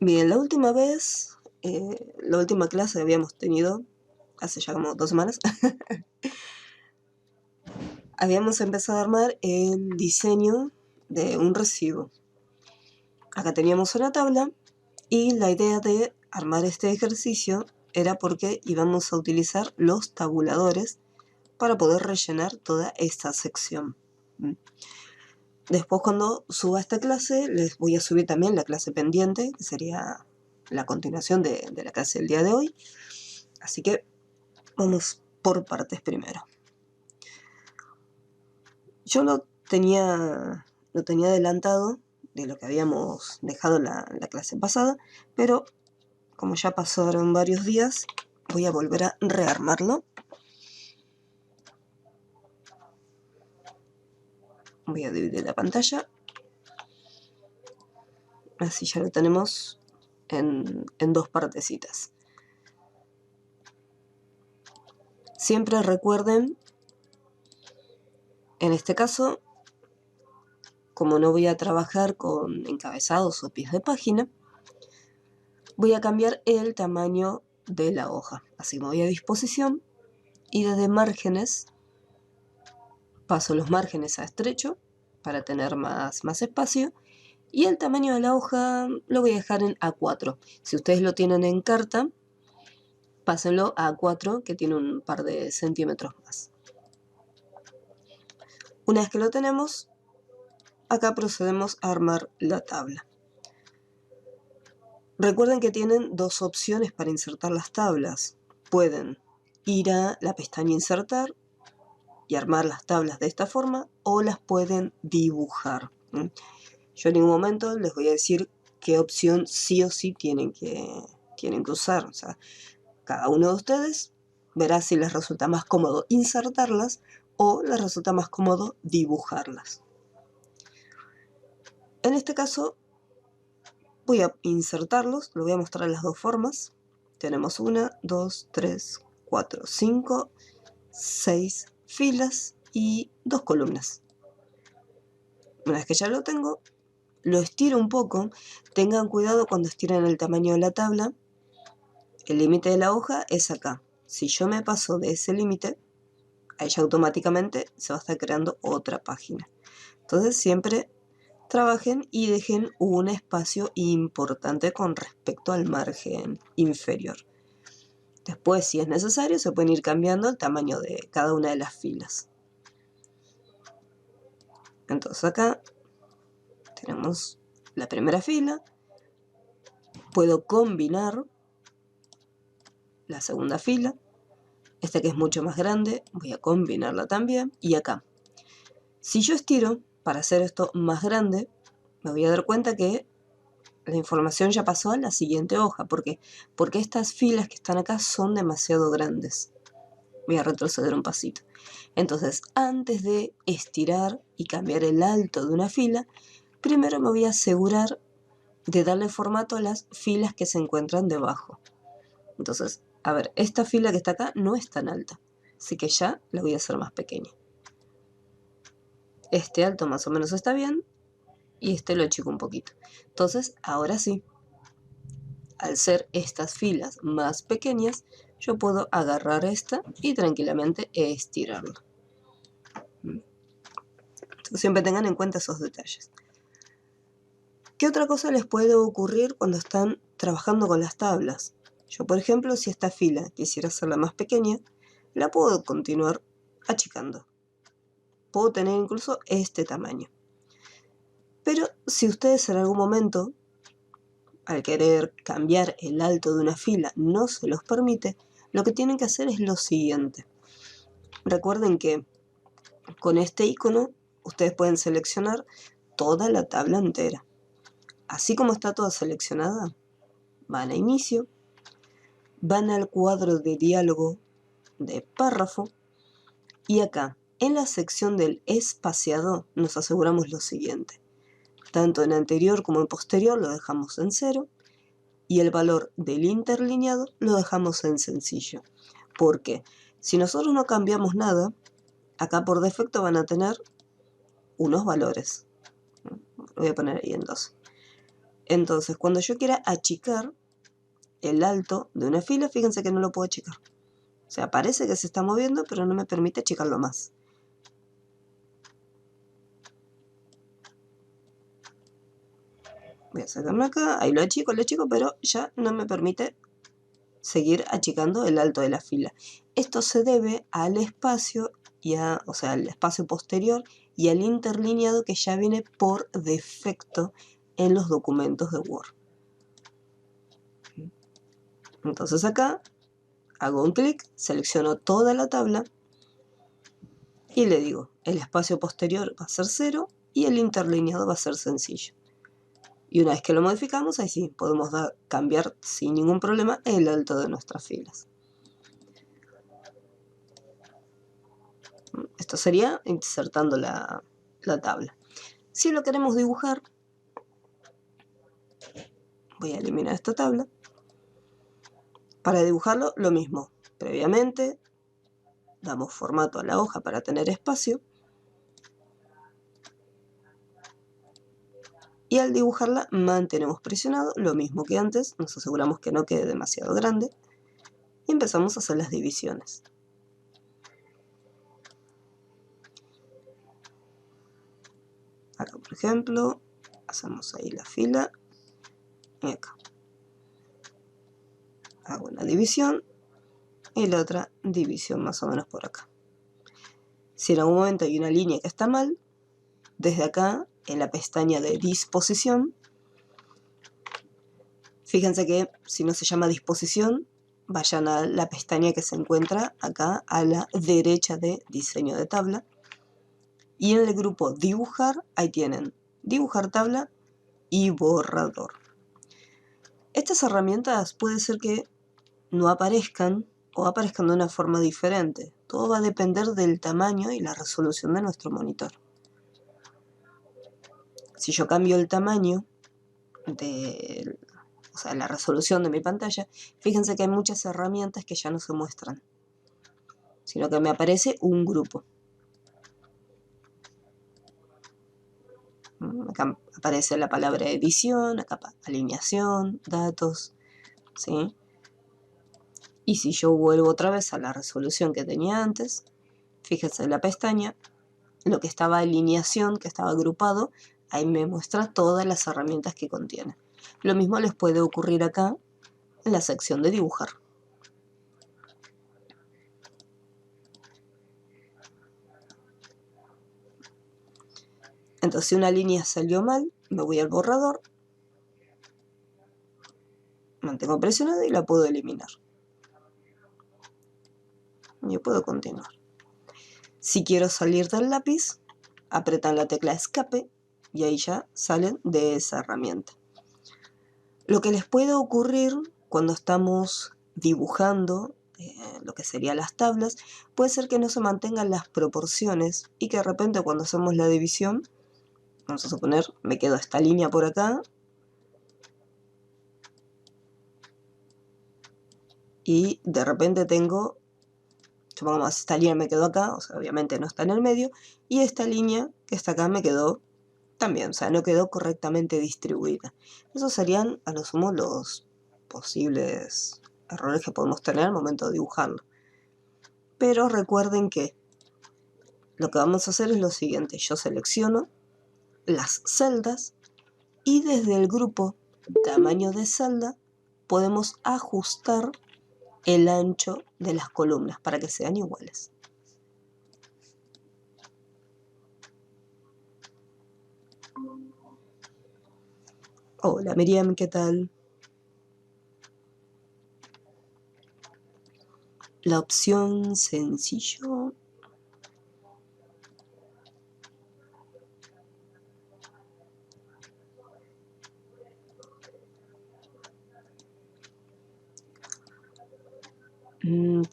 Bien, la última clase que habíamos tenido, hace ya como 2 semanas, habíamos empezado a armar el diseño de un recibo. Acá teníamos una tabla y la idea de armar este ejercicio era porque íbamos a utilizar los tabuladores para poder rellenar toda esta sección. Después, cuando suba esta clase, les voy a subir también la clase pendiente, que sería la continuación de la clase del día de hoy. Así que vamos por partes primero. Yo lo tenía adelantado de lo que habíamos dejado la clase pasada, pero como ya pasaron varios días, voy a volver a rearmarlo. Voy a dividir la pantalla. Así ya lo tenemos en 2 partecitas. Siempre recuerden, en este caso, como no voy a trabajar con encabezados o pies de página, voy a cambiar el tamaño de la hoja. Así me voy a disposición y desde márgenes paso los márgenes a estrecho para tener más espacio, y el tamaño de la hoja lo voy a dejar en A4. Si ustedes lo tienen en carta, pásenlo a A4, que tiene un par de centímetros más. Una vez que lo tenemos, acá procedemos a armar la tabla. Recuerden que tienen 2 opciones para insertar las tablas. Pueden ir a la pestaña Insertar y armar las tablas de esta forma, o las pueden dibujar. Yo en ningún momento les voy a decir qué opción sí o sí tienen que usar. O sea, cada uno de ustedes verá si les resulta más cómodo insertarlas o les resulta más cómodo dibujarlas. En este caso voy a insertarlos, lo voy a mostrar las 2 formas. Tenemos 1, 2, 3, 4, 5, 6 filas y 2 columnas. Una vez que ya lo tengo, lo estiro un poco. Tengan cuidado cuando estiren el tamaño de la tabla. El límite de la hoja es acá. Si yo me paso de ese límite, ahí ya automáticamente se va a estar creando otra página. Entonces siempre trabajen y dejen un espacio importante con respecto al margen inferior. Después, si es necesario, se pueden ir cambiando el tamaño de cada una de las filas. Entonces acá tenemos la primera fila. Puedo combinar la segunda fila. Esta que es mucho más grande, voy a combinarla también. Y acá, si yo estiro para hacer esto más grande, me voy a dar cuenta que la información ya pasó a la siguiente hoja. ¿Por qué? Porque estas filas que están acá son demasiado grandes. Voy a retroceder un pasito. Entonces, antes de estirar y cambiar el alto de una fila, primero me voy a asegurar de darle formato a las filas que se encuentran debajo. Entonces, a ver, esta fila que está acá no es tan alta, así que ya la voy a hacer más pequeña. Este alto más o menos está bien, y este lo achico un poquito. Entonces, ahora sí, al ser estas filas más pequeñas, yo puedo agarrar esta y tranquilamente estirarla. Entonces, siempre tengan en cuenta esos detalles. ¿Qué otra cosa les puede ocurrir cuando están trabajando con las tablas? Yo, por ejemplo, si esta fila quisiera hacerla más pequeña, la puedo continuar achicando. Puedo tener incluso este tamaño. Pero si ustedes en algún momento, al querer cambiar el alto de una fila, no se los permite, lo que tienen que hacer es lo siguiente. Recuerden que con este icono ustedes pueden seleccionar toda la tabla entera. Así como está toda seleccionada, van a inicio, van al cuadro de diálogo de párrafo, y acá, en la sección del espaciado, nos aseguramos lo siguiente. Tanto en anterior como en posterior lo dejamos en 0, y el valor del interlineado lo dejamos en sencillo. Porque si nosotros no cambiamos nada, acá por defecto van a tener unos valores. Lo voy a poner ahí en 2. Entonces, cuando yo quiera achicar el alto de una fila, fíjense que no lo puedo achicar. O sea, parece que se está moviendo, pero no me permite achicarlo más. Voy a sacarlo acá, ahí lo achico, pero ya no me permite seguir achicando el alto de la fila. Esto se debe al espacio, o sea, al espacio posterior y al interlineado que ya viene por defecto en los documentos de Word. Entonces acá hago un clic, selecciono toda la tabla y le digo, el espacio posterior va a ser 0 y el interlineado va a ser sencillo. Y una vez que lo modificamos, ahí sí, podemos cambiar sin ningún problema el alto de nuestras filas. Esto sería insertando la tabla. Si lo queremos dibujar, voy a eliminar esta tabla. Para dibujarlo, lo mismo. Previamente, damos formato a la hoja para tener espacio. Y al dibujarla, mantenemos presionado, lo mismo que antes. Nos aseguramos que no quede demasiado grande. Y empezamos a hacer las divisiones. Acá, por ejemplo, hacemos ahí la fila. Y acá hago una división y la otra división más o menos por acá. Si en algún momento hay una línea que está mal, desde acá, en la pestaña de disposición, fíjense que si no se llama disposición, vayan a la pestaña que se encuentra acá a la derecha de diseño de tabla. Y en el grupo dibujar, ahí tienen dibujar tabla y borrador. Estas herramientas puede ser que no aparezcan o aparezcan de una forma diferente. Todo va a depender del tamaño y la resolución de nuestro monitor. Si yo cambio el tamaño o sea, la resolución de mi pantalla, fíjense que hay muchas herramientas que ya no se muestran, sino que me aparece un grupo. Acá aparece la palabra edición, acá alineación, datos, ¿sí? Y si yo vuelvo otra vez a la resolución que tenía antes, fíjense en la pestaña, lo que estaba alineación, que estaba agrupado, ahí me muestra todas las herramientas que contiene. Lo mismo les puede ocurrir acá en la sección de dibujar. Entonces, si una línea salió mal, me voy al borrador, mantengo presionado y la puedo eliminar. Yo puedo continuar. Si quiero salir del lápiz, apretan la tecla escape y ahí ya salen de esa herramienta. Lo que les puede ocurrir cuando estamos dibujando lo que serían las tablas, puede ser que no se mantengan las proporciones y que de repente cuando hacemos la división, vamos a suponer, me quedo esta línea por acá y de repente tengo, supongamos, esta línea me quedó acá, o sea, obviamente no está en el medio, y esta línea que está acá me quedó también, o sea, no quedó correctamente distribuida. Esos serían, a lo sumo, los posibles errores que podemos tener al momento de dibujarlo. Pero recuerden que lo que vamos a hacer es lo siguiente. Yo selecciono las celdas y desde el grupo tamaño de celda podemos ajustar el ancho de las columnas para que sean iguales. Hola Miriam, ¿qué tal? La opción sencillo.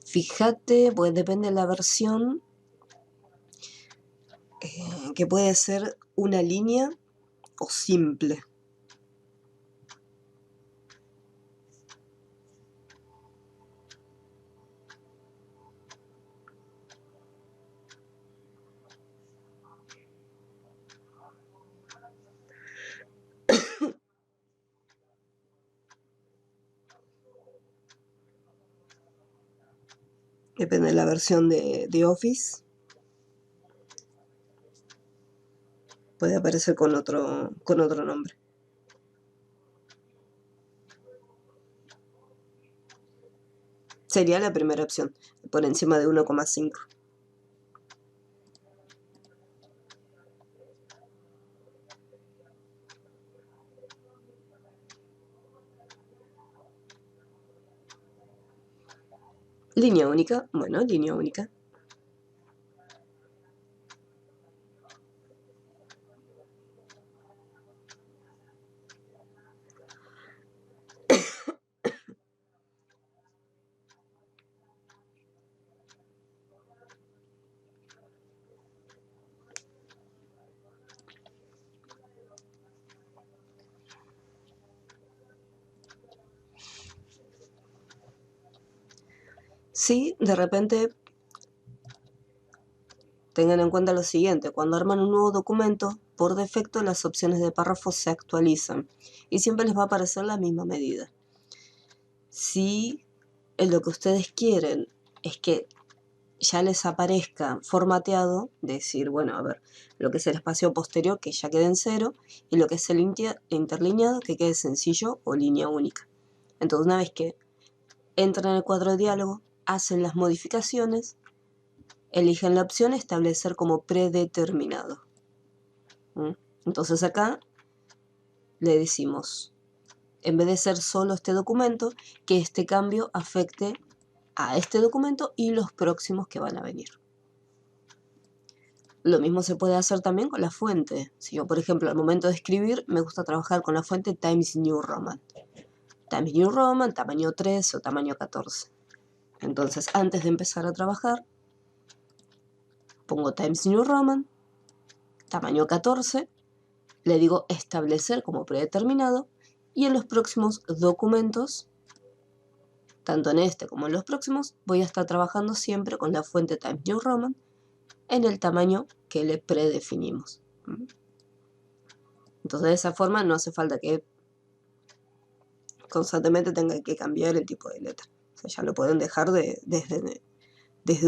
Fíjate, pues depende de la versión, que puede ser una línea o simple. Depende de la versión de Office. Puede aparecer con otro nombre. Sería la primera opción, por encima de 1,5. Línea única, bueno, línea única. Sí, de repente tengan en cuenta lo siguiente, cuando arman un nuevo documento, por defecto las opciones de párrafos se actualizan y siempre les va a aparecer la misma medida. Si lo que ustedes quieren es que ya les aparezca formateado, decir, bueno, a ver, lo que es el espacio posterior que ya quede en 0 y lo que es el interlineado que quede sencillo o línea única. Entonces una vez que entran en el cuadro de diálogo, hacen las modificaciones, eligen la opción establecer como predeterminado. Entonces acá le decimos, en vez de ser solo este documento, que este cambio afecte a este documento y los próximos que van a venir. Lo mismo se puede hacer también con la fuente. Si yo, por ejemplo, al momento de escribir, me gusta trabajar con la fuente Times New Roman. Times New Roman, tamaño 13 o tamaño 14. Entonces, antes de empezar a trabajar, pongo Times New Roman, tamaño 14, le digo establecer como predeterminado, y en los próximos documentos, tanto en este como en los próximos, voy a estar trabajando siempre con la fuente Times New Roman en el tamaño que le predefinimos. Entonces de esa forma no hace falta que constantemente tengan que cambiar el tipo de letra. O sea, ya lo pueden dejar desde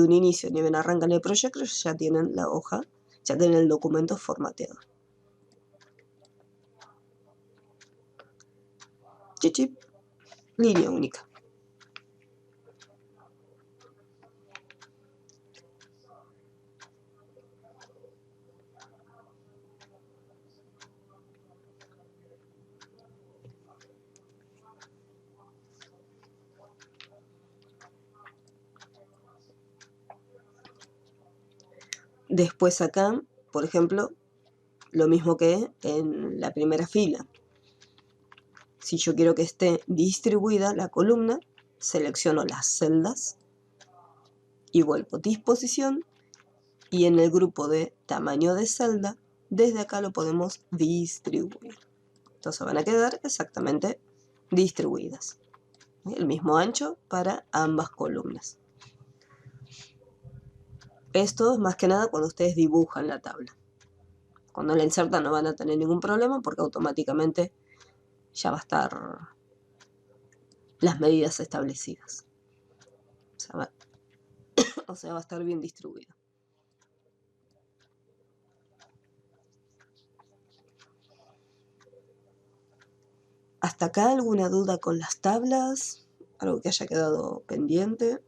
un inicio. Ni bien arrancan el proyecto, ya tienen la hoja, ya tienen el documento formateado. Chichip, línea única. Después acá, por ejemplo, lo mismo que en la primera fila. Si yo quiero que esté distribuida la columna, selecciono las celdas y vuelvo disposición, y en el grupo de tamaño de celda, desde acá lo podemos distribuir. Entonces van a quedar exactamente distribuidas. El mismo ancho para ambas columnas. Esto es más que nada cuando ustedes dibujan la tabla. Cuando la insertan no van a tener ningún problema porque automáticamente ya va a estar las medidas establecidas. O sea, va a estar bien distribuido. ¿Hasta acá alguna duda con las tablas? ¿Algo que haya quedado pendiente?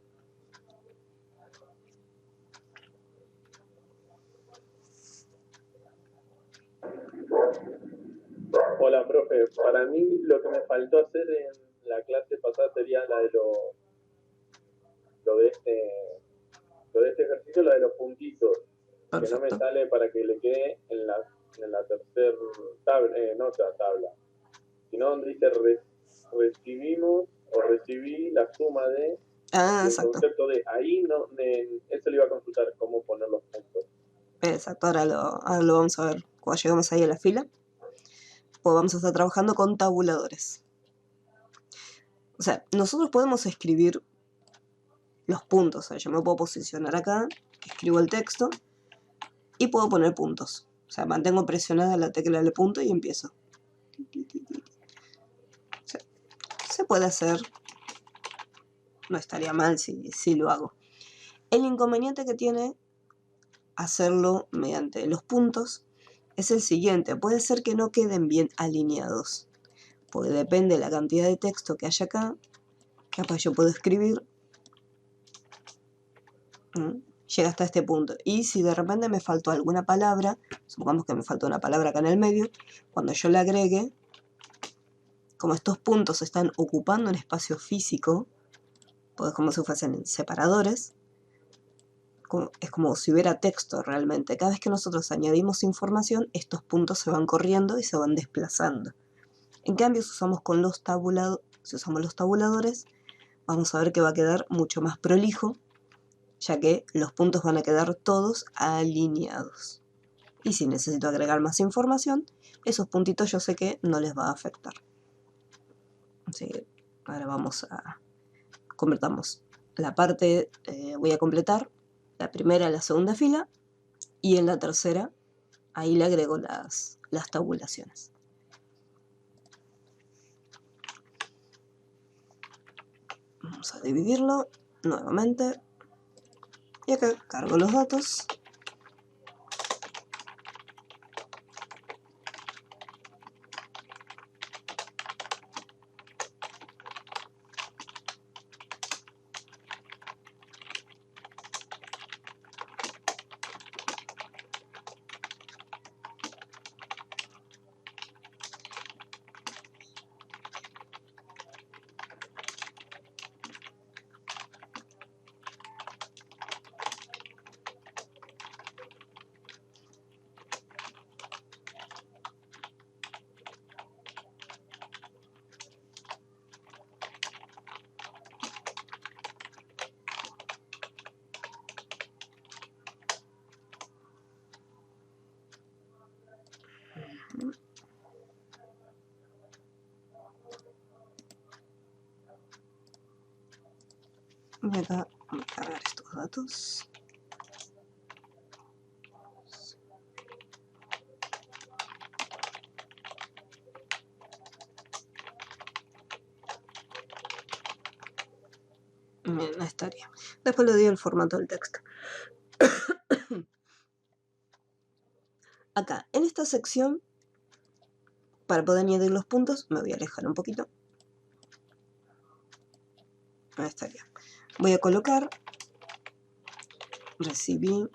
Hola, profe. Para mí lo que me faltó hacer en la clase pasada sería la de lo de este ejercicio, la de los puntitos. Perfecto. Que no me sale para que le quede en la tercera tabla, no otra tabla, sino donde dice recibimos o recibí la suma de el concepto de ahí, no, eso le iba a consultar cómo poner los puntos. Exacto, ahora lo vamos a ver cuando llegamos ahí a la fila. Pues vamos a estar trabajando con tabuladores. O sea, nosotros podemos escribir los puntos. O sea, yo me puedo posicionar acá, escribo el texto y puedo poner puntos. O sea, mantengo presionada la tecla del punto y empiezo. O sea, se puede hacer. No estaría mal si lo hago. El inconveniente que tiene hacerlo mediante los puntos es el siguiente: puede ser que no queden bien alineados, porque depende de la cantidad de texto que haya acá. Capaz yo puedo escribir, llega hasta este punto, y si de repente me faltó alguna palabra, supongamos que me faltó una palabra acá en el medio, cuando yo la agregue, como estos puntos están ocupando un espacio físico, pues como si fuesen separadores, es como si hubiera texto realmente. Cada vez que nosotros añadimos información, estos puntos se van corriendo y se van desplazando. En cambio, si usamos los tabuladores, vamos a ver que va a quedar mucho más prolijo, ya que los puntos van a quedar todos alineados. Y si necesito agregar más información, esos puntitos yo sé que no les va a afectar. Así que ahora convertamos la parte, voy a completar la primera y la segunda fila, y en la tercera ahí le agrego las tabulaciones. Vamos a dividirlo nuevamente y acá cargo los datos. Y acá voy a cargar estos datos. Bien, estaría. Después le doy el formato del texto. Acá, en esta sección, para poder añadir los puntos, me voy a alejar un poquito. Ahí estaría. Voy a colocar recibimos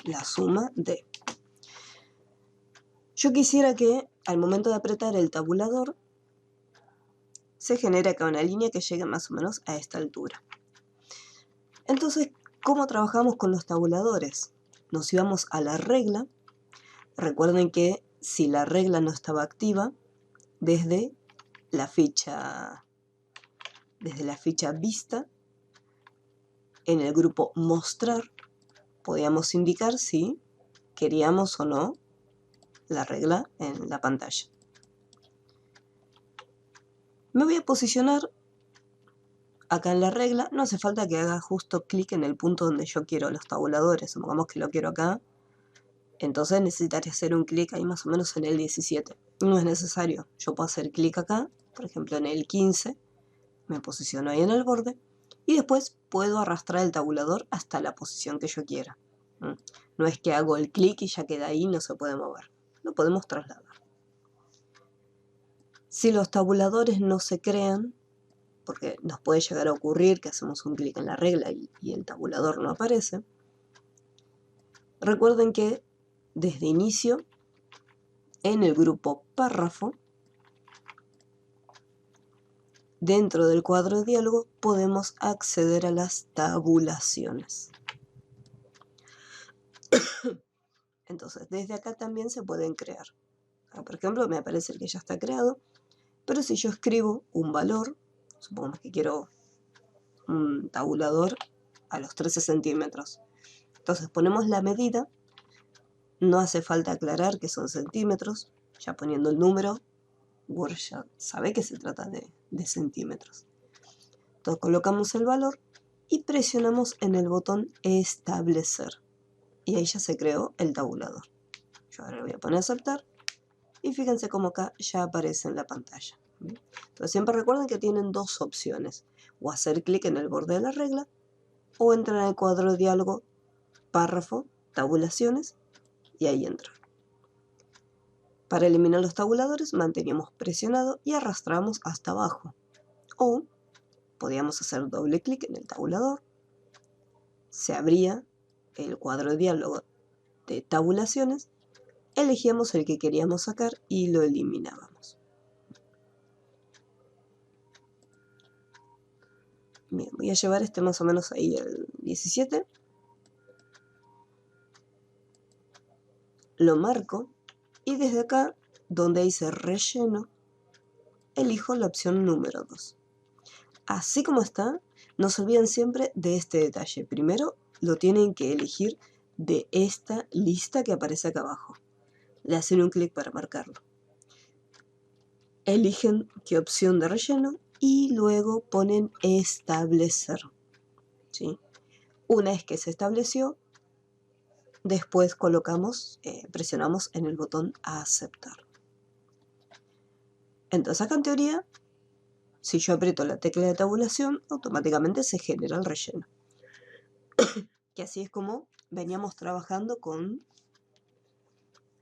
la suma de. Yo quisiera que al momento de apretar el tabulador se genere acá una línea que llegue más o menos a esta altura. Entonces, ¿cómo trabajamos con los tabuladores? Nos íbamos a la regla. Recuerden que si la regla no estaba activa, desde la ficha vista, en el grupo mostrar, podíamos indicar si queríamos o no la regla en la pantalla. Me voy a posicionar acá en la regla. No hace falta que haga justo clic en el punto donde yo quiero los tabuladores. Supongamos que lo quiero acá, entonces necesitaría hacer un clic ahí más o menos en el 17. No es necesario. Yo puedo hacer clic acá, por ejemplo en el 15, me posiciono ahí en el borde, y después puedo arrastrar el tabulador hasta la posición que yo quiera. No es que hago el clic y ya queda ahí, no se puede mover. Lo podemos trasladar. Si los tabuladores no se crean, porque nos puede llegar a ocurrir que hacemos un clic en la regla y el tabulador no aparece, recuerden que desde inicio, en el grupo párrafo, dentro del cuadro de diálogo, podemos acceder a las tabulaciones. Entonces, desde acá también se pueden crear. Por ejemplo, me aparece el que ya está creado, pero si yo escribo un valor, supongamos que quiero un tabulador a los 13 centímetros. Entonces ponemos la medida, no hace falta aclarar que son centímetros, ya poniendo el número, Word ya sabe que se trata de centímetros. Entonces colocamos el valor y presionamos en el botón establecer. Y ahí ya se creó el tabulador. Yo ahora le voy a poner aceptar y fíjense cómo acá ya aparece en la pantalla. Entonces siempre recuerden que tienen dos opciones, o hacer clic en el borde de la regla, o entrar en el cuadro de diálogo, párrafo, tabulaciones, y ahí entran. Para eliminar los tabuladores manteníamos presionado y arrastramos hasta abajo. O podíamos hacer doble clic en el tabulador, se abría el cuadro de diálogo de tabulaciones, elegíamos el que queríamos sacar y lo eliminábamos. Bien, voy a llevar este más o menos ahí al 17. Lo marco y desde acá, donde dice relleno, elijo la opción número 2. Así como está, no se olviden siempre de este detalle. Primero lo tienen que elegir de esta lista que aparece acá abajo. Le hacen un clic para marcarlo. Eligen qué opción de relleno y luego ponen establecer. ¿Sí? Una vez que se estableció, después presionamos en el botón aceptar. Entonces acá en teoría, si yo aprieto la tecla de tabulación, automáticamente se genera el relleno. Que así es como veníamos trabajando con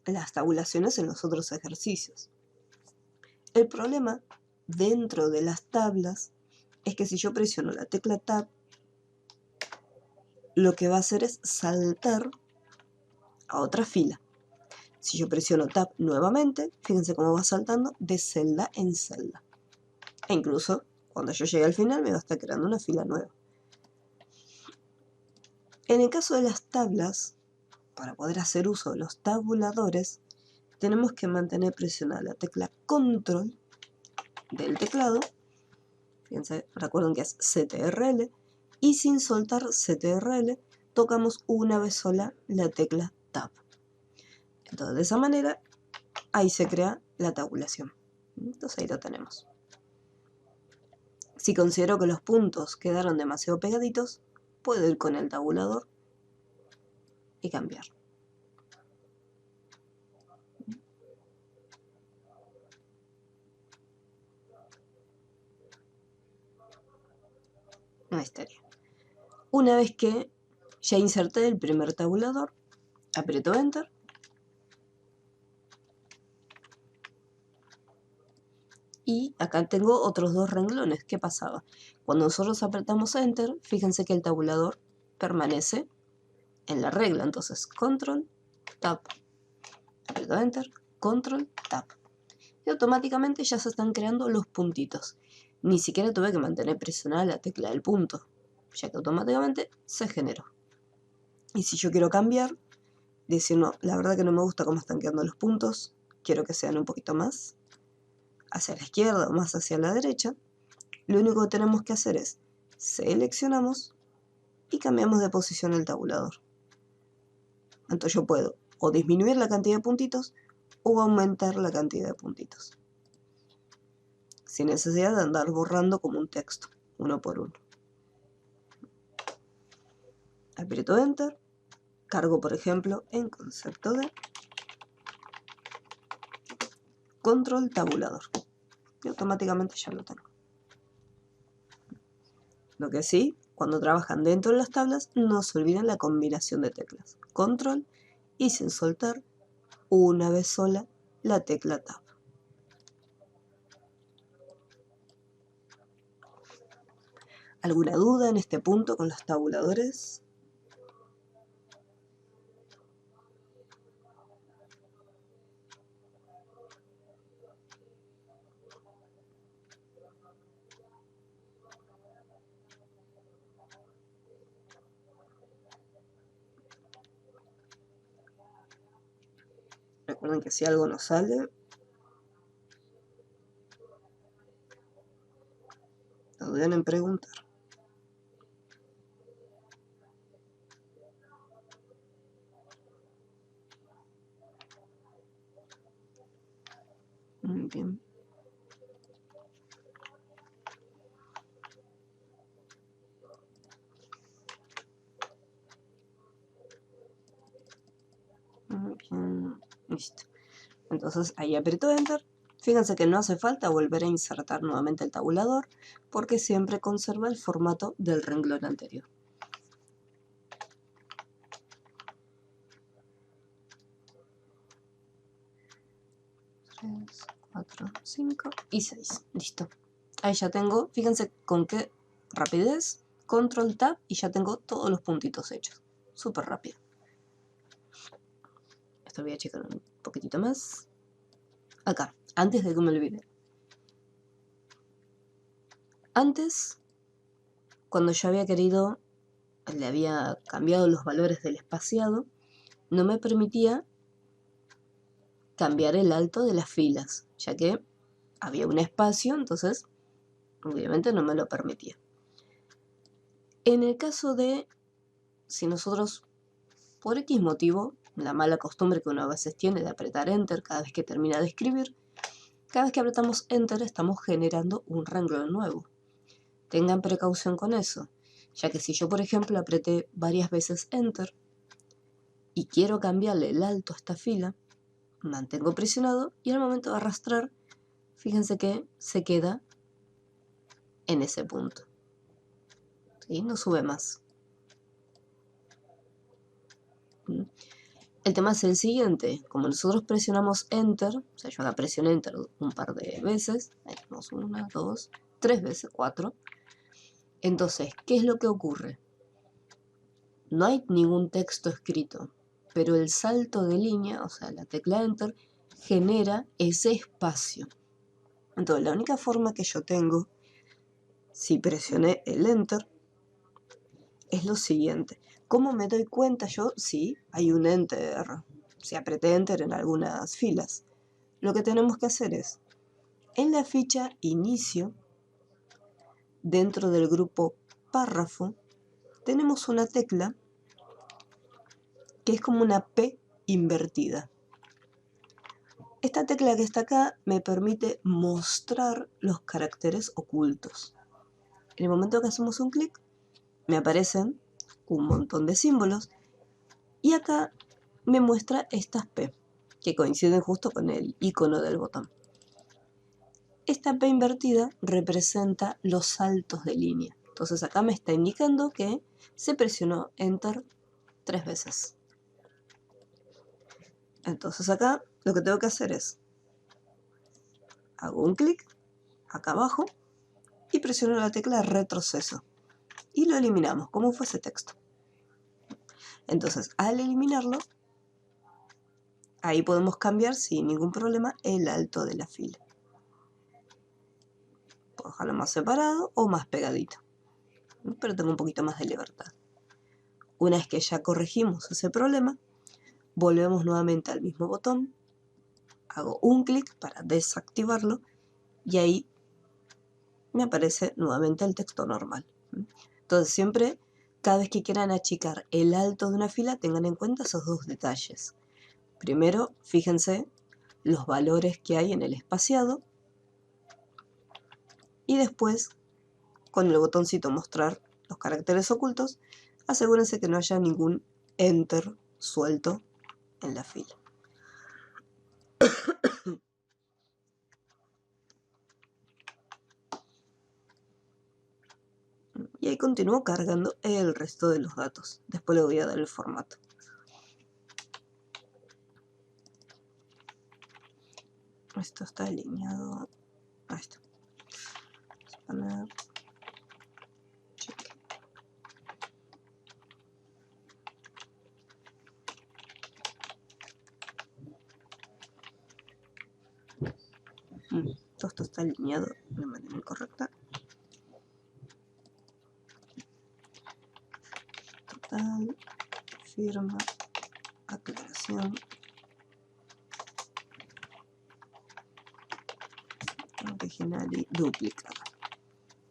las tabulaciones en los otros ejercicios. El problema dentro de las tablas es que si yo presiono la tecla Tab, lo que va a hacer es saltar a otra fila. Si yo presiono Tab nuevamente, fíjense cómo va saltando de celda en celda. E incluso cuando yo llegue al final me va a estar creando una fila nueva. En el caso de las tablas, para poder hacer uso de los tabuladores, tenemos que mantener presionada la tecla Control del teclado. Fíjense, recuerden que es CTRL. Y sin soltar CTRL, tocamos una vez sola la tecla Tab. Entonces, de esa manera, ahí se crea la tabulación. Entonces, ahí lo tenemos. Si considero que los puntos quedaron demasiado pegaditos, puedo ir con el tabulador y cambiar. Ahí estaría. Una vez que ya inserté el primer tabulador, aprieto Enter. Y acá tengo otros dos renglones. ¿Qué pasaba? Cuando nosotros apretamos Enter, fíjense que el tabulador permanece en la regla. Entonces, Control, Tab, aprieto Enter, Control, Tab. Y automáticamente ya se están creando los puntitos. Ni siquiera tuve que mantener presionada la tecla del punto, ya que automáticamente se generó. Y si yo quiero cambiar, decir, no, la verdad que no me gusta cómo están quedando los puntos, quiero que sean un poquito más hacia la izquierda o más hacia la derecha, lo único que tenemos que hacer es seleccionamos y cambiamos de posición el tabulador. Entonces yo puedo o disminuir la cantidad de puntitos o aumentar la cantidad de puntitos, sin necesidad de andar borrando como un texto, uno por uno. Aprieto Enter, cargo por ejemplo en concepto de Control Tabulador y automáticamente ya lo tengo. Lo que sí, cuando trabajan dentro de las tablas, no se olviden la combinación de teclas. Control y sin soltar una vez sola la tecla Tab. ¿Alguna duda en este punto con los tabuladores? Recuerden que si algo no sale, no duden en preguntar. Muy bien. Muy bien. Listo. Entonces ahí aprieto Enter Fíjense que no hace falta volver a insertar nuevamente el tabulador porque siempre conserva el formato del renglón anterior. 3, 4, 5 y 6. Listo. Ahí ya tengo, fíjense con qué rapidez, control tab y ya tengo todos los puntitos hechos. Súper rápido. Esto voy a checar un poquitito más. Acá, antes de que me olvide. Antes, cuando yo había querido, le había cambiado los valores del espaciado, no me permitía cambiar el alto de las filas, ya que había un espacio, entonces obviamente no me lo permitía. En el caso de, si nosotros, por X motivo, la mala costumbre que uno a veces tiene de apretar Enter cada vez que termina de escribir, cada vez que apretamos Enter estamos generando un renglón nuevo. Tengan precaución con eso, ya que si yo, por ejemplo, apreté varias veces Enter y quiero cambiarle el alto a esta fila, mantengo presionado y al momento de arrastrar, fíjense que se queda en ese punto. ¿Sí? No sube más. El tema es el siguiente, como nosotros presionamos Enter, o sea, yo acá presioné Enter un par de veces, ahí tenemos 1, 2, 3 veces, 4. Entonces, ¿qué es lo que ocurre? No hay ningún texto escrito, pero el salto de línea, o sea, la tecla Enter, genera ese espacio. Entonces, la única forma que yo tengo, si presioné el Enter, es lo siguiente. ¿Cómo me doy cuenta yo si hay un Enter, si apreté Enter en algunas filas? Lo que tenemos que hacer es, en la ficha Inicio, dentro del grupo Párrafo, tenemos una tecla que es como una P invertida. Esta tecla que está acá me permite mostrar los caracteres ocultos. En el momento que hacemos un clic, me aparecen un montón de símbolos y acá me muestra estas P, que coinciden justo con el icono del botón. Esta P invertida representa los saltos de línea. Entonces acá me está indicando que se presionó Enter 3 veces. Entonces acá lo que tengo que hacer es, hago un clic acá abajo y presiono la tecla retroceso. Y lo eliminamos, como fuese texto. Entonces, al eliminarlo, ahí podemos cambiar sin ningún problema el alto de la fila. Puedo dejarlo más separado o más pegadito, pero tengo un poquito más de libertad. Una vez que ya corregimos ese problema, volvemos nuevamente al mismo botón, hago un clic para desactivarlo y ahí me aparece nuevamente el texto normal. Entonces siempre, cada vez que quieran achicar el alto de una fila, tengan en cuenta esos dos detalles. Primero, fíjense los valores que hay en el espaciado y después, con el botoncito mostrar los caracteres ocultos, asegúrense que no haya ningún Enter suelto en la fila. Y ahí continúo cargando el resto de los datos. Después le voy a dar el formato. Esto está alineado a esto. Poner check. Todo esto está alineado de manera incorrecta. Total, firma, aclaración. Original y duplicado.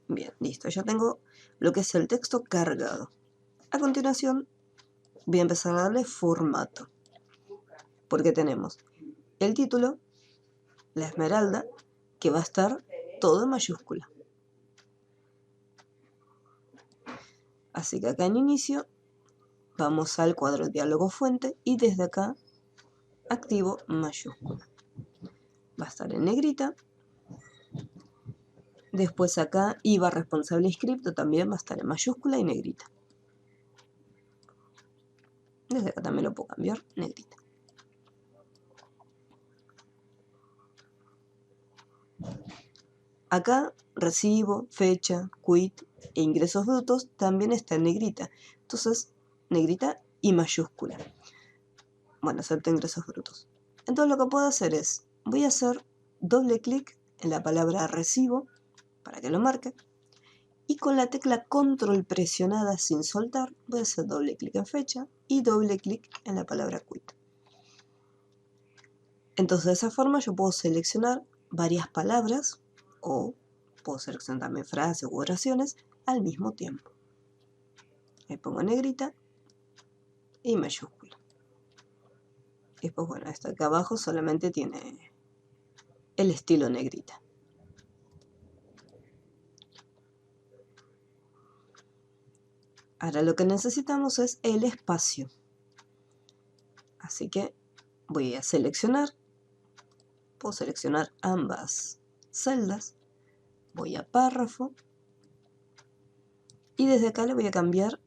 Bien, listo. Ya tengo lo que es el texto cargado. A continuación voy a empezar a darle formato. Porque tenemos el título, la esmeralda, que va a estar todo en mayúscula. Así que acá en inicio vamos al cuadro de diálogo fuente y desde acá activo mayúscula. va a estar en negrita. Después acá IVA responsable inscripto también va a estar en mayúscula y negrita. Desde acá también lo puedo cambiar, negrita. Acá recibo, fecha, quit e ingresos brutos también está en negrita. Entonces, negrita y mayúscula. Bueno, excepto ingresos brutos. Entonces lo que puedo hacer es, voy a hacer doble clic en la palabra recibo para que lo marque. Y con la tecla control presionada sin soltar, voy a hacer doble clic en fecha y doble clic en la palabra quit. Entonces de esa forma yo puedo seleccionar varias palabras o puedo seleccionar también frases u oraciones al mismo tiempo. Le pongo negrita y mayúscula. Y después, bueno, esto acá abajo solamente tiene el estilo negrita. Ahora lo que necesitamos es el espacio. Así que voy a seleccionar. Puedo seleccionar ambas celdas. Voy a párrafo. Y desde acá le voy a cambiar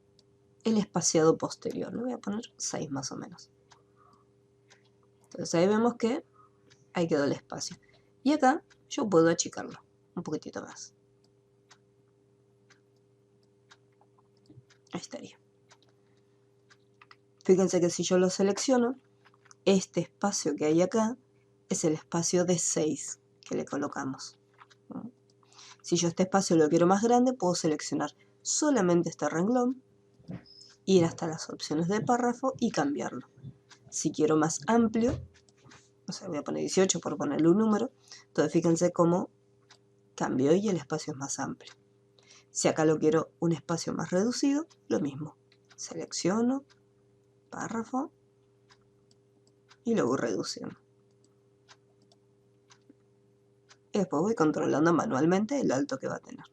el espaciado posterior. Le voy a poner 6 más o menos. Entonces ahí vemos que ahí quedó el espacio. Y acá yo puedo achicarlo un poquitito más. Ahí estaría. Fíjense que si yo lo selecciono, este espacio que hay acá es el espacio de 6 que le colocamos. Si yo este espacio lo quiero más grande, puedo seleccionar solamente este renglón, ir hasta las opciones de párrafo y cambiarlo. Si quiero más amplio, o sea, voy a poner 18 por ponerle un número, entonces fíjense cómo cambió y el espacio es más amplio. Si acá lo quiero un espacio más reducido, lo mismo. Selecciono, párrafo y lo voy reduciendo. Y después voy controlando manualmente el alto que va a tener.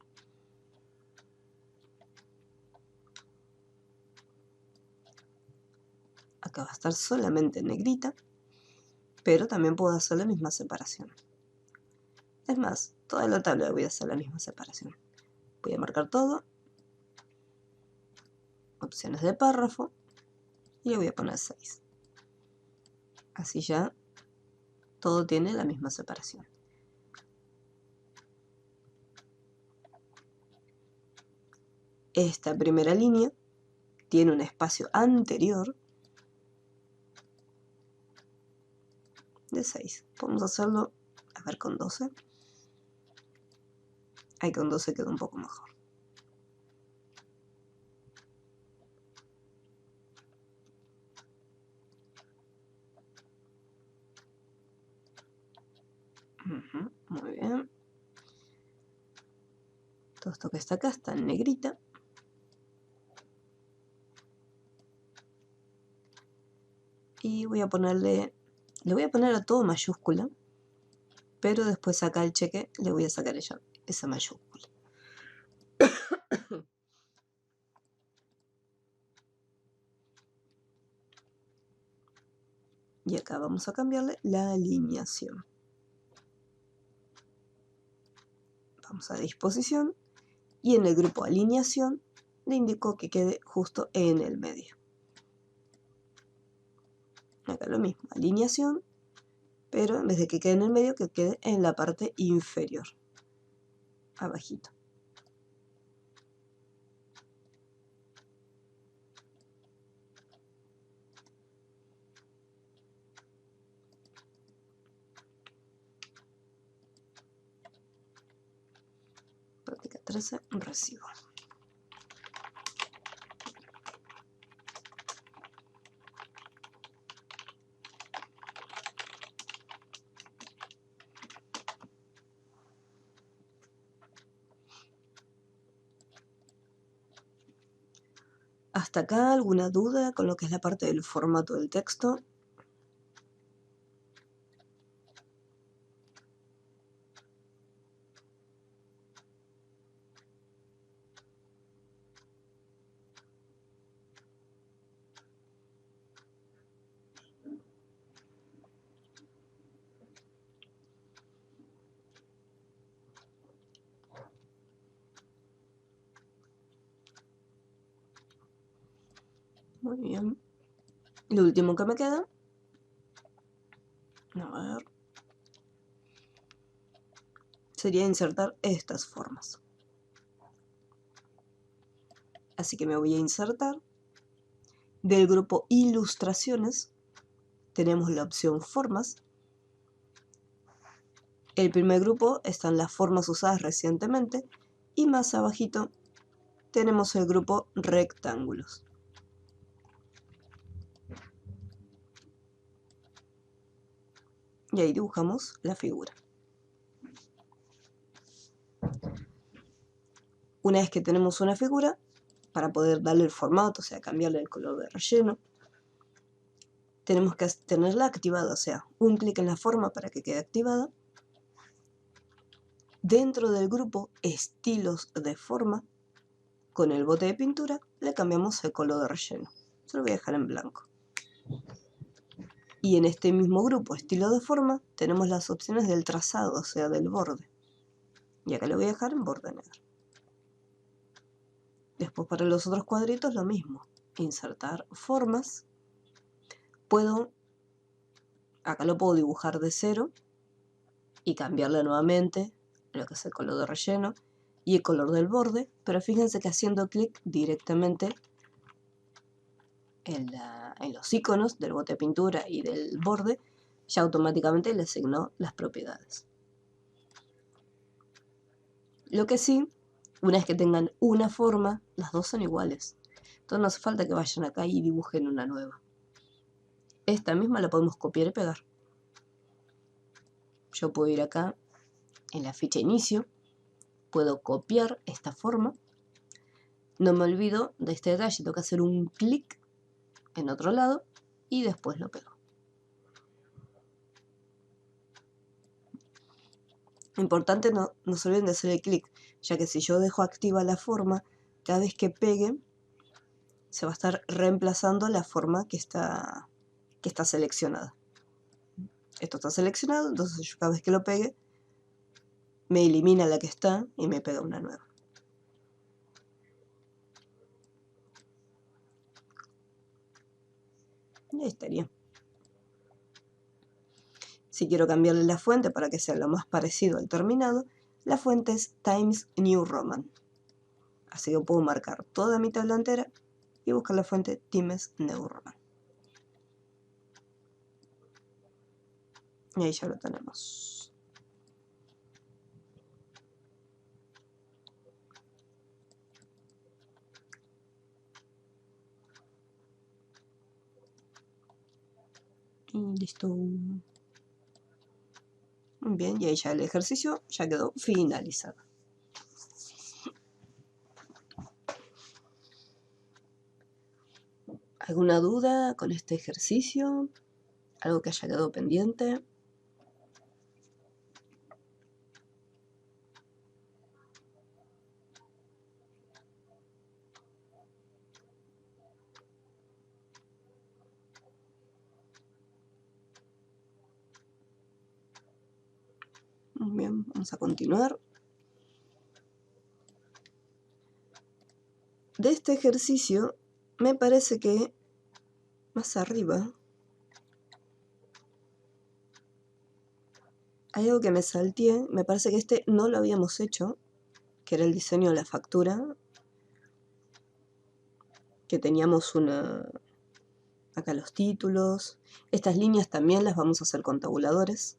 Acá va a estar solamente en negrita, pero también puedo hacer la misma separación. Es más, toda la tabla voy a hacer la misma separación. Voy a marcar todo, opciones de párrafo, y le voy a poner 6. Así ya todo tiene la misma separación. Esta primera línea tiene un espacio anterior de 6. Podemos hacerlo, a ver, con 12. Ahí con 12 quedó un poco mejor. Muy bien. Todo esto que está acá está en negrita. Y voy a ponerle, le voy a poner a todo mayúscula, pero después acá al cheque le voy a sacar esa mayúscula. Y acá vamos a cambiarle la alineación. Vamos a disposición y en el grupo alineación le indico que quede justo en el medio. Acá lo mismo, alineación, pero en vez de que quede en el medio, que quede en la parte inferior, abajito. Práctica 13, recibo. ¿Hasta acá alguna duda con lo que es la parte del formato del texto? Muy bien. Lo último que me queda, a ver, sería insertar estas formas. Así que me voy a insertar. Del grupo Ilustraciones tenemos la opción Formas. El primer grupo están las formas usadas recientemente y más abajito tenemos el grupo Rectángulos. Y ahí dibujamos la figura. Una vez que tenemos una figura, para poder darle el formato, o sea, cambiarle el color de relleno, tenemos que tenerla activada, o sea, un clic en la forma para que quede activada. Dentro del grupo Estilos de forma, con el bote de pintura le cambiamos el color de relleno. Se lo voy a dejar en blanco. Y en este mismo grupo Estilo de forma tenemos las opciones del trazado, o sea, del borde. Y acá lo voy a dejar en borde negro. Después para los otros cuadritos lo mismo. Insertar formas. Acá lo puedo dibujar de cero y cambiarle nuevamente lo que es el color de relleno y el color del borde, pero fíjense que haciendo clic directamente en los iconos del bote de pintura y del borde, ya automáticamente le asignó las propiedades. Lo que sí, una vez que tengan una forma, las dos son iguales. Entonces no hace falta que vayan acá y dibujen una nueva. Esta misma la podemos copiar y pegar. Yo puedo ir acá en la ficha inicio, puedo copiar esta forma. No me olvido de este detalle, tengo que hacer un clic en otro lado y después lo pego. Importante no se olviden de hacer el clic, ya que si yo dejo activa la forma, cada vez que pegue se va a estar reemplazando la forma que está seleccionada. Esto está seleccionado, entonces yo cada vez que lo pegue me elimina la que está y me pega una nueva. Y ahí estaría. Si quiero cambiarle la fuente para que sea lo más parecido al terminado, la fuente es Times New Roman. Así que puedo marcar toda mi tabla entera y buscar la fuente Times New Roman. Y ahí ya lo tenemos. Y listo. Muy bien, y ahí ya el ejercicio ya quedó finalizado. ¿Alguna duda con este ejercicio? ¿Algo que haya quedado pendiente? Muy bien, vamos a continuar. De este ejercicio, me parece que más arriba hay algo que me salteé. Me parece que este no lo habíamos hecho, que era el diseño de la factura. Que teníamos acá los títulos. Estas líneas también las vamos a hacer con tabuladores.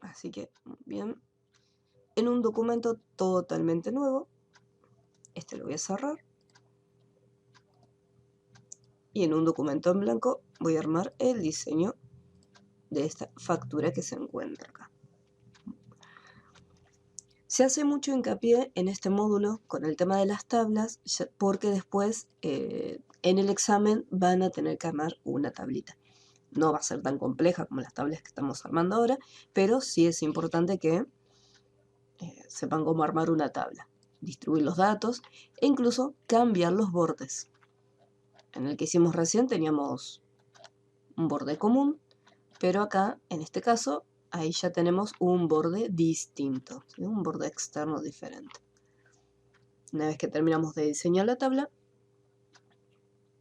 Así que, bien. En un documento totalmente nuevo, este lo voy a cerrar. Y en un documento en blanco voy a armar el diseño de esta factura que se encuentra acá. Se hace mucho hincapié en este módulo con el tema de las tablas, porque después en el examen van a tener que armar una tablita. No va a ser tan compleja como las tablas que estamos armando ahora, pero sí es importante que sepan cómo armar una tabla, distribuir los datos e incluso cambiar los bordes. En el que hicimos recién teníamos un borde común, pero acá, en este caso, ahí ya tenemos un borde distinto, ¿sí? Un borde externo diferente. Una vez que terminamos de diseñar la tabla,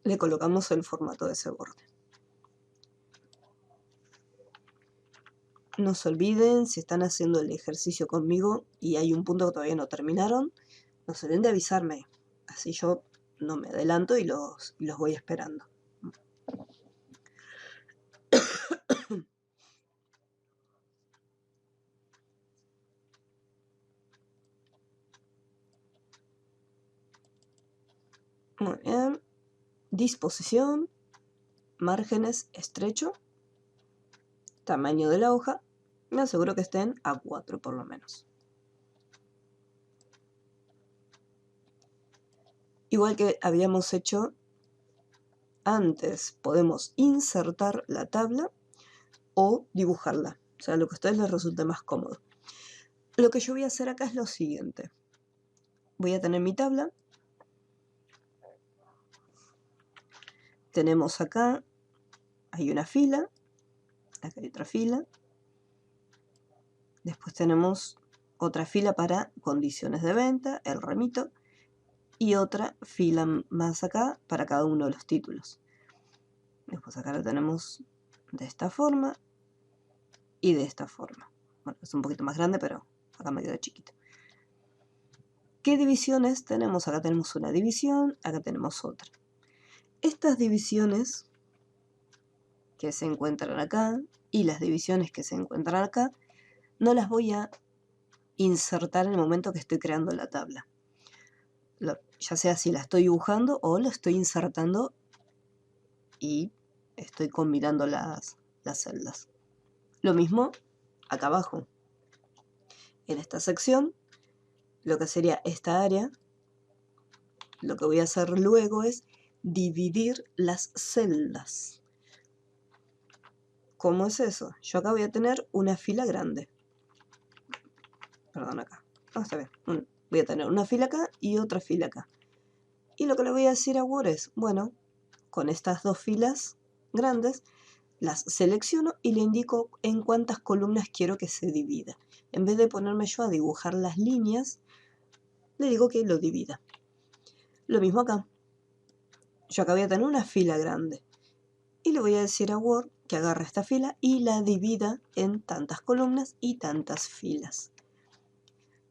le colocamos el formato de ese borde. No se olviden, si están haciendo el ejercicio conmigo y hay un punto que todavía no terminaron, no se olviden de avisarme. Así yo no me adelanto y los voy esperando. Muy bien. Disposición, márgenes estrecho, tamaño de la hoja. Me aseguro que estén a 4 por lo menos. Igual que habíamos hecho antes, podemos insertar la tabla o dibujarla. O sea, lo que a ustedes les resulte más cómodo. Lo que yo voy a hacer acá es lo siguiente. Voy a tener mi tabla. Tenemos acá, hay una fila, acá hay otra fila. Después tenemos otra fila para condiciones de venta, el remito, y otra fila más acá para cada uno de los títulos. Después acá lo tenemos de esta forma y de esta forma. Bueno, es un poquito más grande, pero acá me queda chiquito. ¿Qué divisiones tenemos? Acá tenemos una división, acá tenemos otra. Estas divisiones que se encuentran acá y las divisiones que se encuentran acá, no las voy a insertar en el momento que estoy creando la tabla. Ya sea si la estoy dibujando o la estoy insertando y estoy combinando las celdas. Lo mismo acá abajo. En esta sección, lo que sería esta área, lo que voy a hacer luego es dividir las celdas. ¿Cómo es eso? Yo acá voy a tener una fila grande. Perdón, acá. No, está bien. Voy a tener una fila acá y otra fila acá. Y lo que le voy a decir a Word es, bueno, con estas dos filas grandes, las selecciono y le indico en cuántas columnas quiero que se divida. En vez de ponerme yo a dibujar las líneas, le digo que lo divida. Lo mismo acá. Yo acá voy a tener una fila grande. Y le voy a decir a Word que agarre esta fila y la divida en tantas columnas y tantas filas.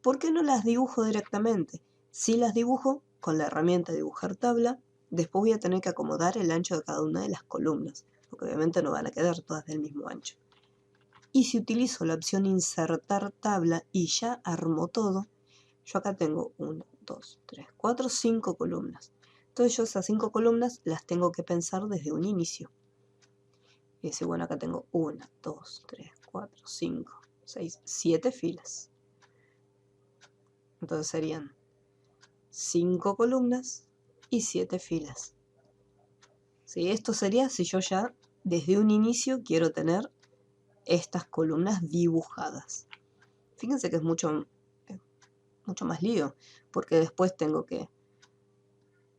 ¿Por qué no las dibujo directamente? Si las dibujo con la herramienta de dibujar tabla, después voy a tener que acomodar el ancho de cada una de las columnas, porque obviamente no van a quedar todas del mismo ancho. Y si utilizo la opción insertar tabla y ya armo todo, yo acá tengo 1, 2, 3, 4, 5 columnas. Entonces yo esas 5 columnas las tengo que pensar desde un inicio. Y decir, bueno, acá tengo 1, 2, 3, 4, 5, 6, 7 filas. Entonces serían 5 columnas y 7 filas. ¿Sí? Esto sería si yo ya desde un inicio quiero tener estas columnas dibujadas. Fíjense que es mucho más lío, porque después tengo que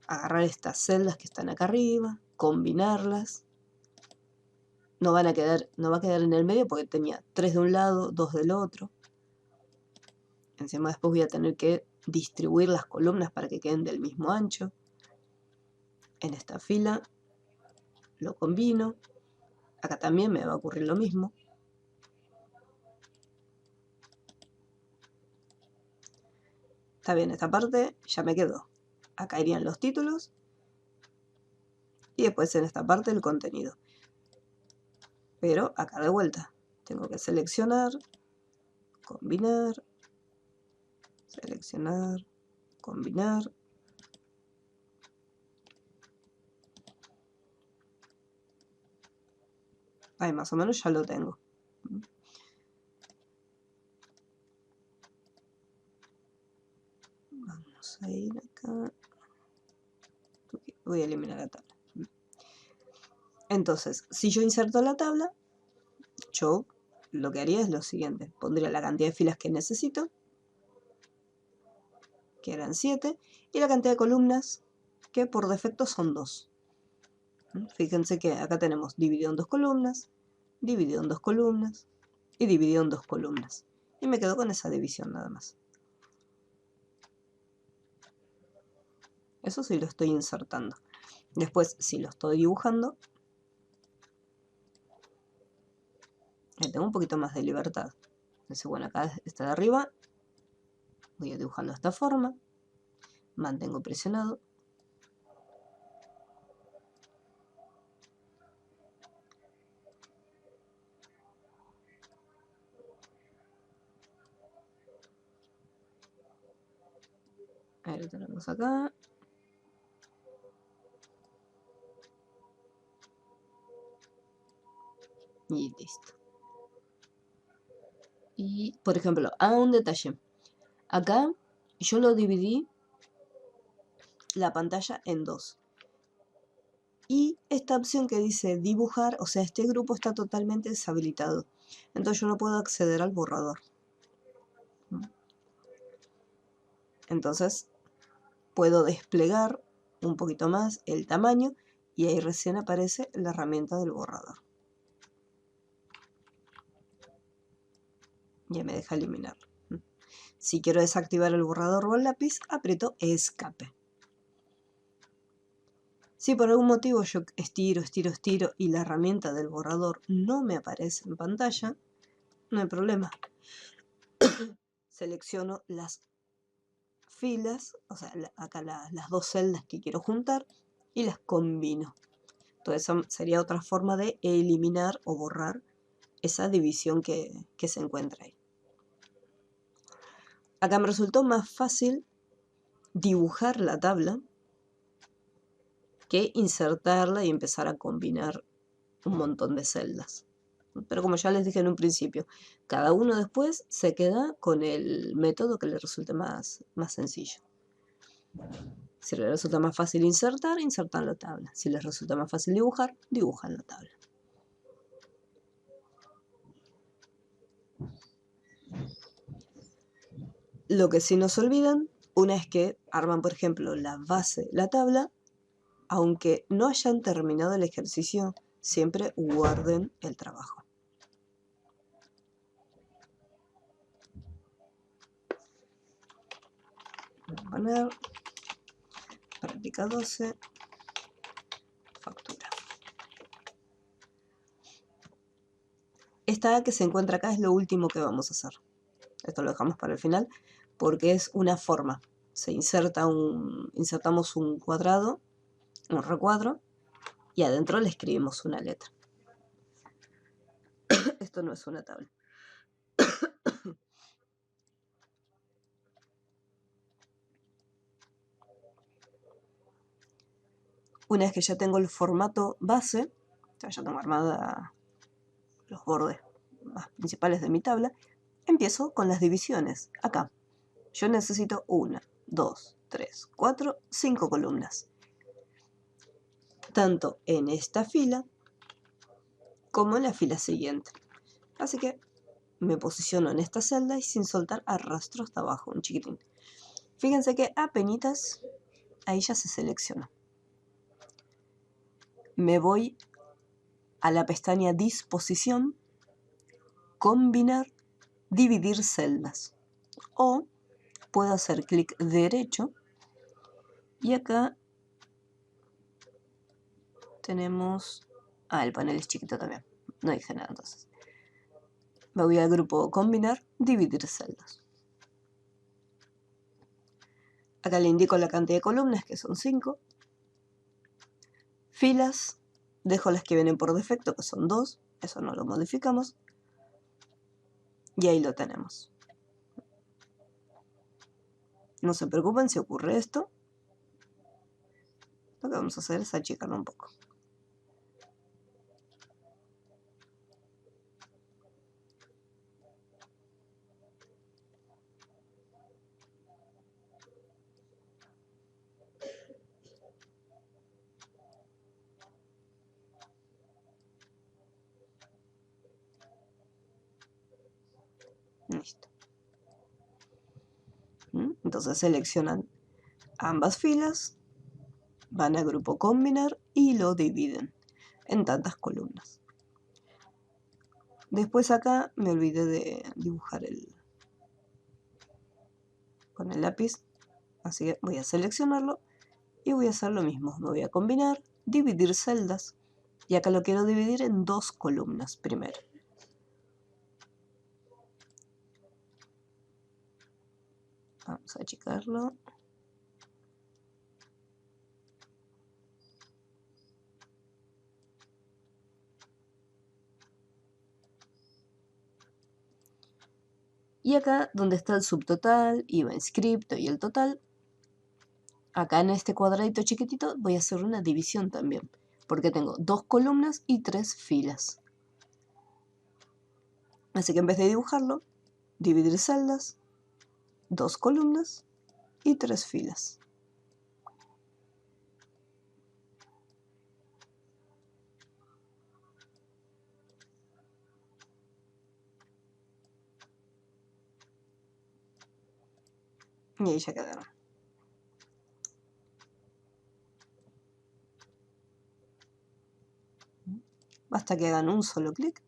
agarrar estas celdas que están acá arriba, combinarlas. No va a quedar en el medio porque tenía 3 de un lado, 2 del otro. Encima después voy a tener que distribuir las columnas para que queden del mismo ancho. En esta fila lo combino. Acá también me va a ocurrir lo mismo. Está bien, esta parte ya me quedó. Acá irían los títulos. Y después en esta parte el contenido. Pero acá de vuelta. Tengo que seleccionar, combinar, seleccionar, combinar. Ahí más o menos ya lo tengo. Vamos a ir acá. Voy a eliminar la tabla. Entonces, si yo inserto la tabla, yo lo que haría es lo siguiente. Pondría la cantidad de filas que necesito, que eran 7, y la cantidad de columnas, que por defecto son 2. Fíjense que acá tenemos dividido en 2 columnas, dividido en 2 columnas, y dividido en 2 columnas. Y me quedo con esa división nada más. Eso sí lo estoy insertando. Después, si lo estoy dibujando, tengo un poquito más de libertad. Entonces, bueno, acá está de arriba. Voy a dibujarlo de esta forma. Mantengo presionado. Ahí lo tenemos acá. Y listo. Y, por ejemplo, un detalle. Acá yo lo dividí la pantalla en 2. Y esta opción que dice dibujar, o sea, este grupo está totalmente deshabilitado. Entonces yo no puedo acceder al borrador. Entonces puedo desplegar un poquito más el tamaño y ahí recién aparece la herramienta del borrador. Ya me deja eliminarlo. Si quiero desactivar el borrador o el lápiz, aprieto escape. Si por algún motivo yo estiro y la herramienta del borrador no me aparece en pantalla, no hay problema. Selecciono las filas, o sea, acá las 2 celdas que quiero juntar y las combino. Entonces esa sería otra forma de eliminar o borrar esa división que se encuentra ahí. Acá me resultó más fácil dibujar la tabla que insertarla y empezar a combinar un montón de celdas. Pero como ya les dije en un principio, cada uno después se queda con el método que le resulte más sencillo. Si les resulta más fácil insertan la tabla. Si les resulta más fácil dibujar, dibujan la tabla. Lo que sí no se olvidan, una vez que arman, por ejemplo, la base, la tabla, aunque no hayan terminado el ejercicio, siempre guarden el trabajo. Voy a poner práctica 12, factura. Esta A que se encuentra acá es lo último que vamos a hacer. Esto lo dejamos para el final porque es una forma. Se insertamos un cuadrado, un recuadro, y adentro le escribimos una letra. Esto no es una tabla. Una vez que ya tengo el formato base, o sea, ya tengo armada los bordes más principales de mi tabla, empiezo con las divisiones. Acá, yo necesito 1, 2, 3, 4, 5 columnas. Tanto en esta fila como en la fila siguiente. Así que me posiciono en esta celda y sin soltar arrastro hasta abajo, un chiquitín. Fíjense que apenitas ahí ya se seleccionó. Me voy a la pestaña Disposición, Combinar, Dividir celdas. O puedo hacer clic derecho y acá tenemos... el panel es chiquito también. No dije nada entonces. Me voy al grupo Combinar, Dividir celdas. Acá le indico la cantidad de columnas, que son 5. Filas, dejo las que vienen por defecto, que son 2. Eso no lo modificamos. Y ahí lo tenemos. No se preocupen si ocurre esto. Lo que vamos a hacer es achicarlo un poco. Listo. Entonces seleccionan ambas filas, van a grupo Combinar y lo dividen en tantas columnas. Después acá me olvidé de dibujar con el lápiz, así que voy a seleccionarlo y voy a hacer lo mismo. Me voy a combinar, dividir celdas, y acá lo quiero dividir en 2 columnas primero. Vamos a achicarlo. Y acá donde está el subtotal, IVA inscripto y el total, acá en este cuadradito chiquitito voy a hacer una división también, porque tengo 2 columnas y 3 filas. Así que en vez de dibujarlo, dividir celdas, 2 columnas y 3 filas. Y ahí ya quedaron. Basta que hagan un solo clic.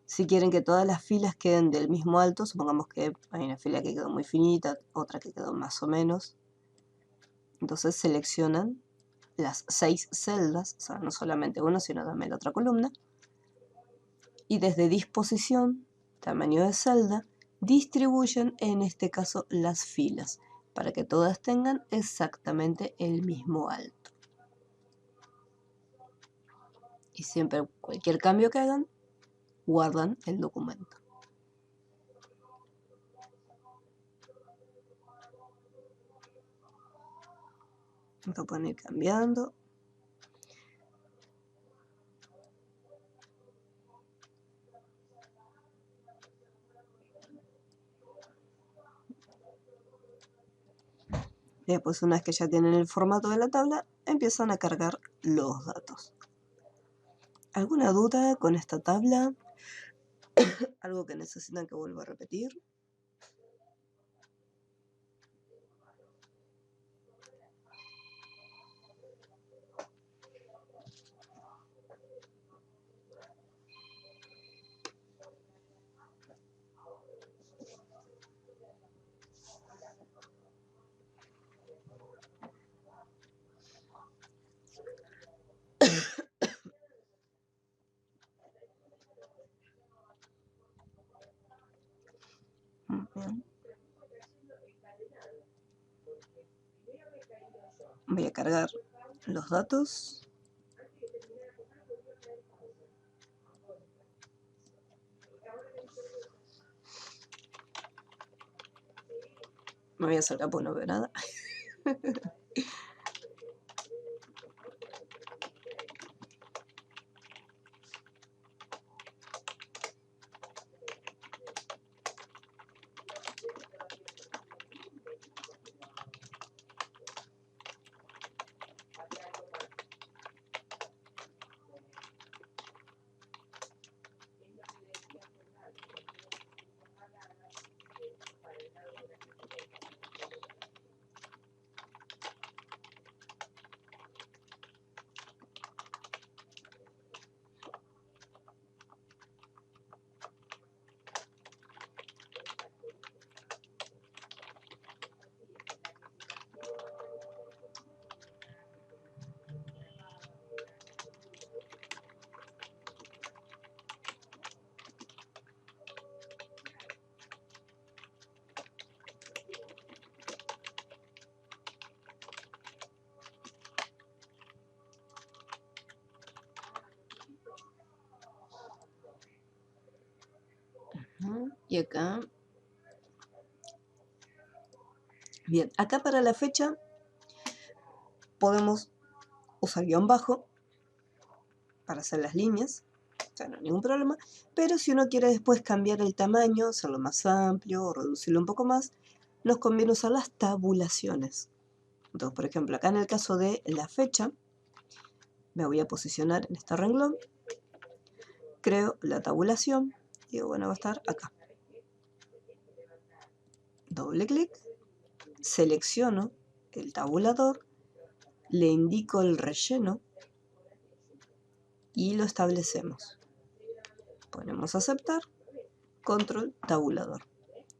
Si quieren que todas las filas queden del mismo alto, supongamos que hay una fila que quedó muy finita, otra que quedó más o menos. Entonces seleccionan las 6 celdas, o sea, no solamente una, sino también la otra columna. Y desde disposición, tamaño de celda, distribuyen en este caso las filas, para que todas tengan exactamente el mismo alto. Y siempre cualquier cambio que hagan, guardan el documento. Lo pueden ir cambiando. Después, una vez que ya tienen el formato de la tabla, empiezan a cargar los datos. ¿Alguna duda con esta tabla? ¿Algo que necesitan que vuelva a repetir? Bien. Voy a cargar los datos. Me voy a acercar porque no veo nada. Y acá. Bien, acá para la fecha podemos usar guión bajo para hacer las líneas, o sea, no hay ningún problema, pero si uno quiere después cambiar el tamaño, hacerlo más amplio o reducirlo un poco más, nos conviene usar las tabulaciones. Entonces, por ejemplo, acá en el caso de la fecha, me voy a posicionar en este renglón, creo la tabulación, digo, bueno, va a estar acá. Doble clic, selecciono el tabulador le indico el relleno y lo establecemos. Ponemos aceptar, control tabulador.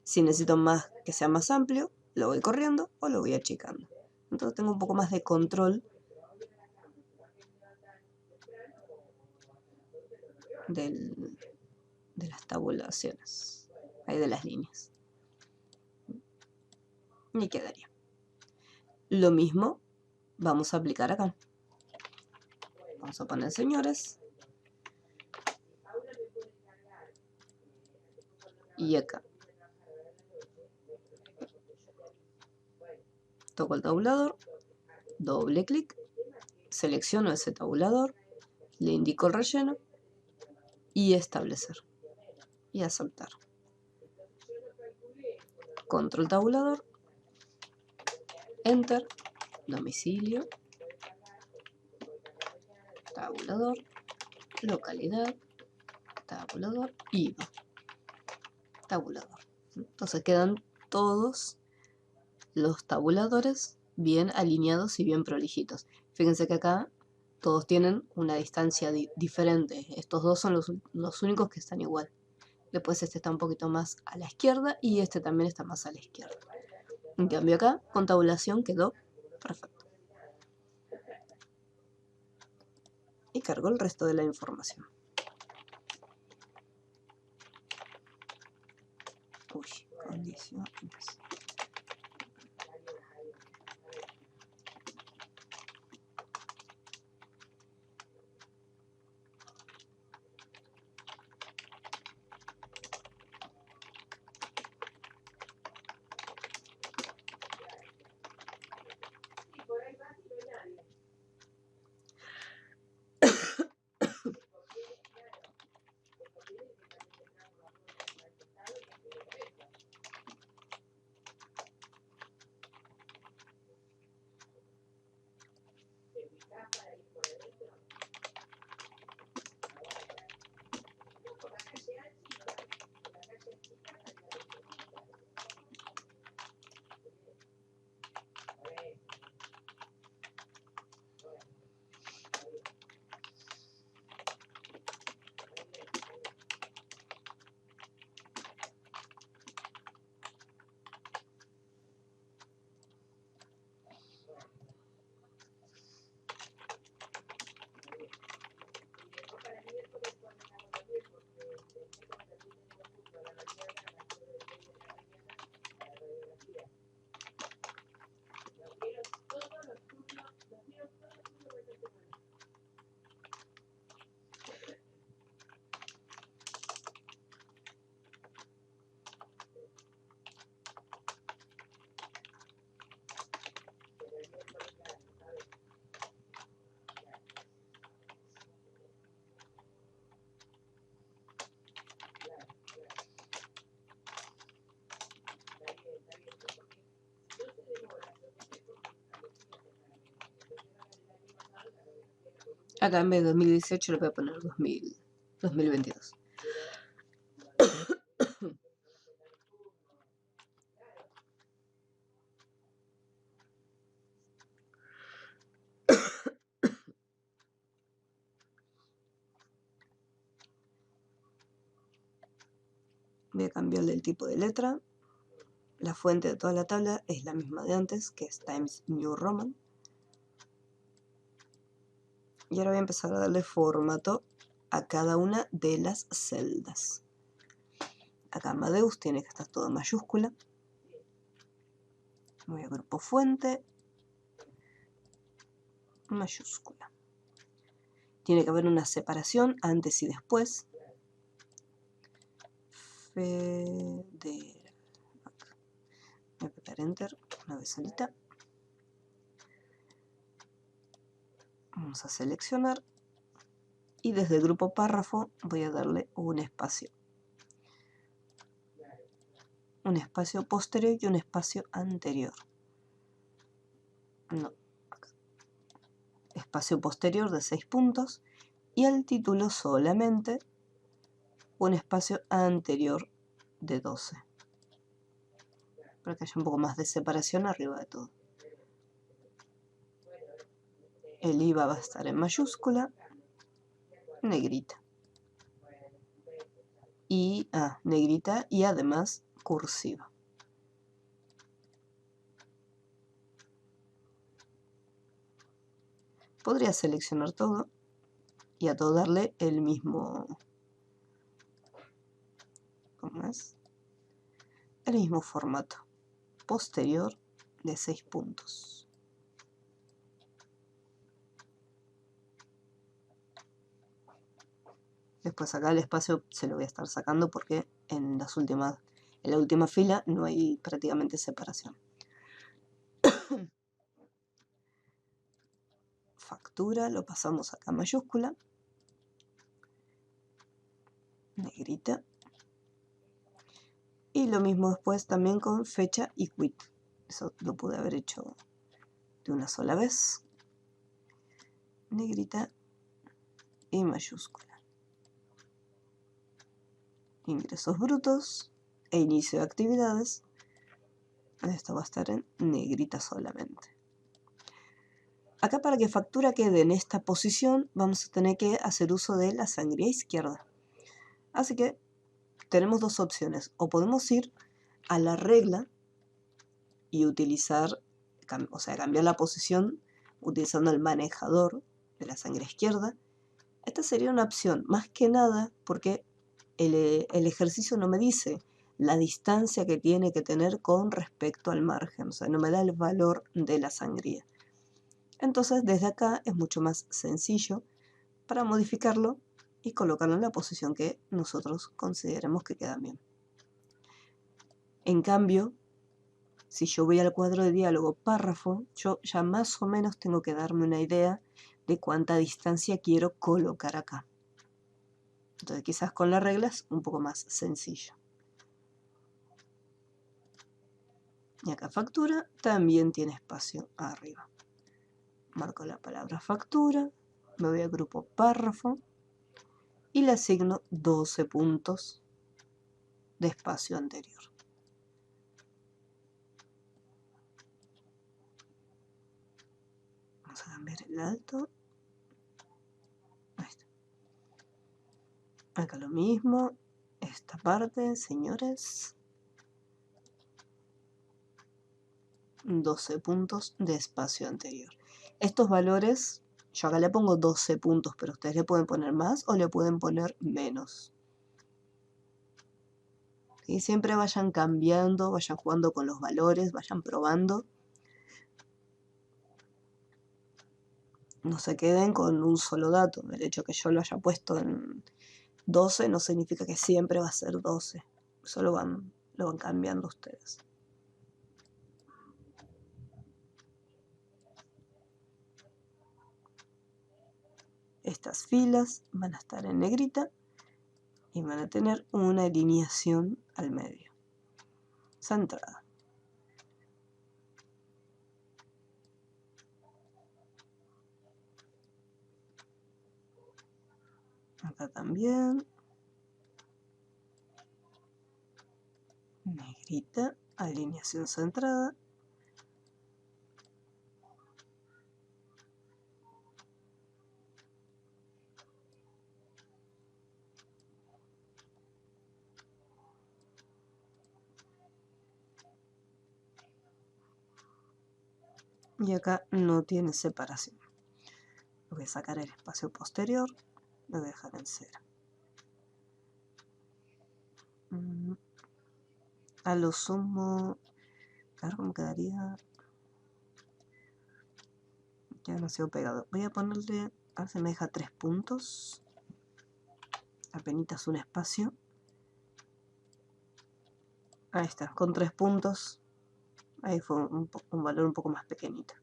Si necesito más que sea más amplio, lo voy corriendo o lo voy achicando. Entonces tengo un poco más de control de las tabulaciones, ahí de las líneas. Y quedaría. Lo mismo vamos a aplicar acá. Vamos a poner señores. Y acá. Toco el tabulador, doble clic, selecciono ese tabulador, le indico el relleno y establecer. Y aceptar. Control tabulador, enter, domicilio, tabulador, localidad, tabulador, IVA, tabulador. Entonces quedan todos los tabuladores bien alineados y bien prolijitos. Fíjense que acá todos tienen una distancia diferente. Estos dos son los únicos que están igual. Después este está un poquito más a la izquierda y este también está más a la izquierda. En cambio acá, con tabulación quedó perfecto. Y cargo el resto de la información. Uy, condiciones. Acá en vez de 2018 le voy a poner 2022. Voy a cambiarle el tipo de letra. La fuente de toda la tabla es la misma de antes, que es Times New Roman. Y ahora voy a empezar a darle formato a cada una de las celdas. Acá Amadeus tiene que estar todo en mayúscula. Voy a grupo fuente, mayúscula. Tiene que haber una separación antes y después. Federal. Voy a apretar Enter una vez solita. Vamos a seleccionar. Y desde el grupo párrafo voy a darle un espacio. Un espacio posterior y un espacio anterior. No. Acá. Espacio posterior de 6 puntos. Y al título solamente un espacio anterior de 12. Para que haya un poco más de separación arriba de todo. El IVA va a estar en mayúscula, negrita. Y, negrita y además cursiva. Podría seleccionar todo y a todo darle el mismo, ¿cómo es? El mismo formato. Posterior de 6 puntos. Después acá el espacio se lo voy a estar sacando porque en la última fila no hay prácticamente separación. Factura, lo pasamos acá a mayúscula. Negrita. Y lo mismo después también con fecha y quit. Eso lo pude haber hecho de una sola vez. Negrita y mayúscula. Ingresos brutos e inicio de actividades. Esto va a estar en negrita solamente. Acá para que factura quede en esta posición vamos a tener que hacer uso de la sangría izquierda. Así que tenemos dos opciones. O podemos ir a la regla y utilizar, o sea, cambiar la posición utilizando el manejador de la sangría izquierda. Esta sería una opción, más que nada porque el ejercicio no me dice la distancia que tiene que tener con respecto al margen, o sea, no me da el valor de la sangría. Entonces, desde acá es mucho más sencillo para modificarlo y colocarlo en la posición que nosotros consideremos que queda bien. En cambio, si yo voy al cuadro de diálogo párrafo, yo ya más o menos tengo que darme una idea de cuánta distancia quiero colocar acá. Entonces quizás con la regla es un poco más sencillo. Y acá factura también tiene espacio arriba. Marco la palabra factura, me voy al grupo párrafo y le asigno 12 puntos de espacio anterior. Vamos a cambiar el alto. Ahí está. Acá lo mismo. Esta parte, señores. 12 puntos de espacio anterior. Estos valores, yo acá le pongo 12 puntos, pero ustedes le pueden poner más o le pueden poner menos. Y siempre vayan cambiando, vayan jugando con los valores, vayan probando. No se queden con un solo dato. El hecho que yo lo haya puesto en 12 no significa que siempre va a ser 12. Eso lo van cambiando ustedes. Estas filas van a estar en negrita y van a tener una alineación al medio, centrada. Acá también. Negrita, alineación centrada. Y acá no tiene separación. Voy a sacar el espacio posterior, lo voy a dejar en 0. A lo sumo, claro, ¿cómo quedaría? Ya no se ha pegado. Voy a ponerle, a ver si me deja 3 puntos. Apenitas un espacio. Ahí está, con 3 puntos. Ahí fue un valor un poco más pequeñito.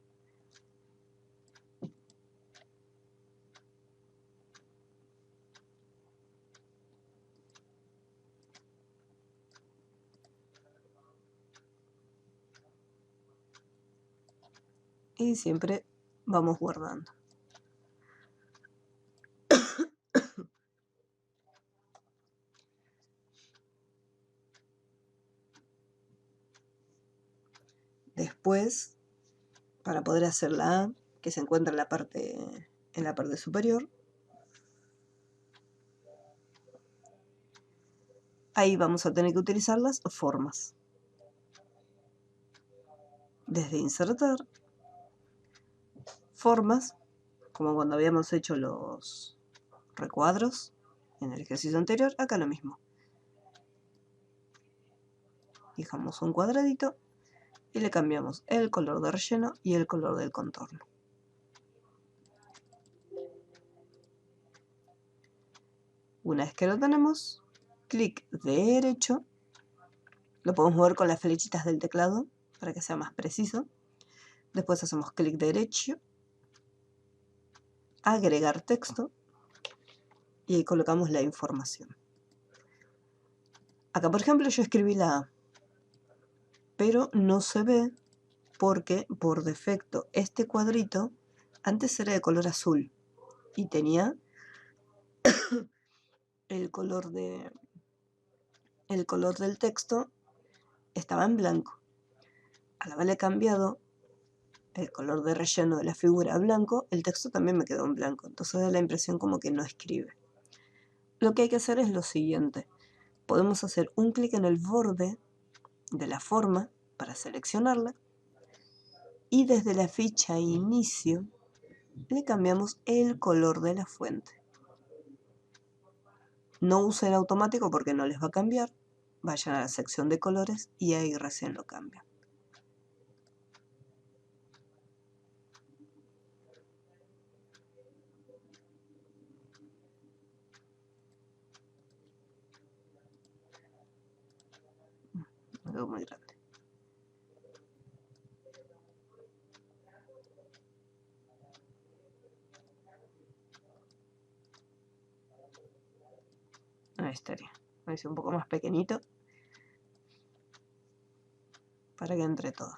Y siempre vamos guardando. Después, para poder hacer la A, que se encuentra en la parte superior. Ahí vamos a tener que utilizar las formas. Desde insertar, formas, como cuando habíamos hecho los recuadros en el ejercicio anterior, acá lo mismo. Fijamos un cuadradito y le cambiamos el color de relleno y el color del contorno. Una vez que lo tenemos, clic derecho, lo podemos mover con las flechitas del teclado para que sea más preciso. Después hacemos clic derecho, agregar texto y ahí colocamos la información. Acá, por ejemplo, yo escribí la A, pero no se ve porque por defecto este cuadrito antes era de color azul y tenía el color del texto estaba en blanco. Al haberle cambiado el color de relleno de la figura a blanco, el texto también me quedó en blanco, entonces da la impresión como que no escribe. Lo que hay que hacer es lo siguiente. Podemos hacer un clic en el borde de la forma para seleccionarla y desde la ficha inicio le cambiamos el color de la fuente. No usen automático porque no les va a cambiar. Vayan a la sección de colores y ahí recién lo cambian. Me quedó muy grande. Ahí estaría. Voy a hacer un poco más pequeñito para que entre todo.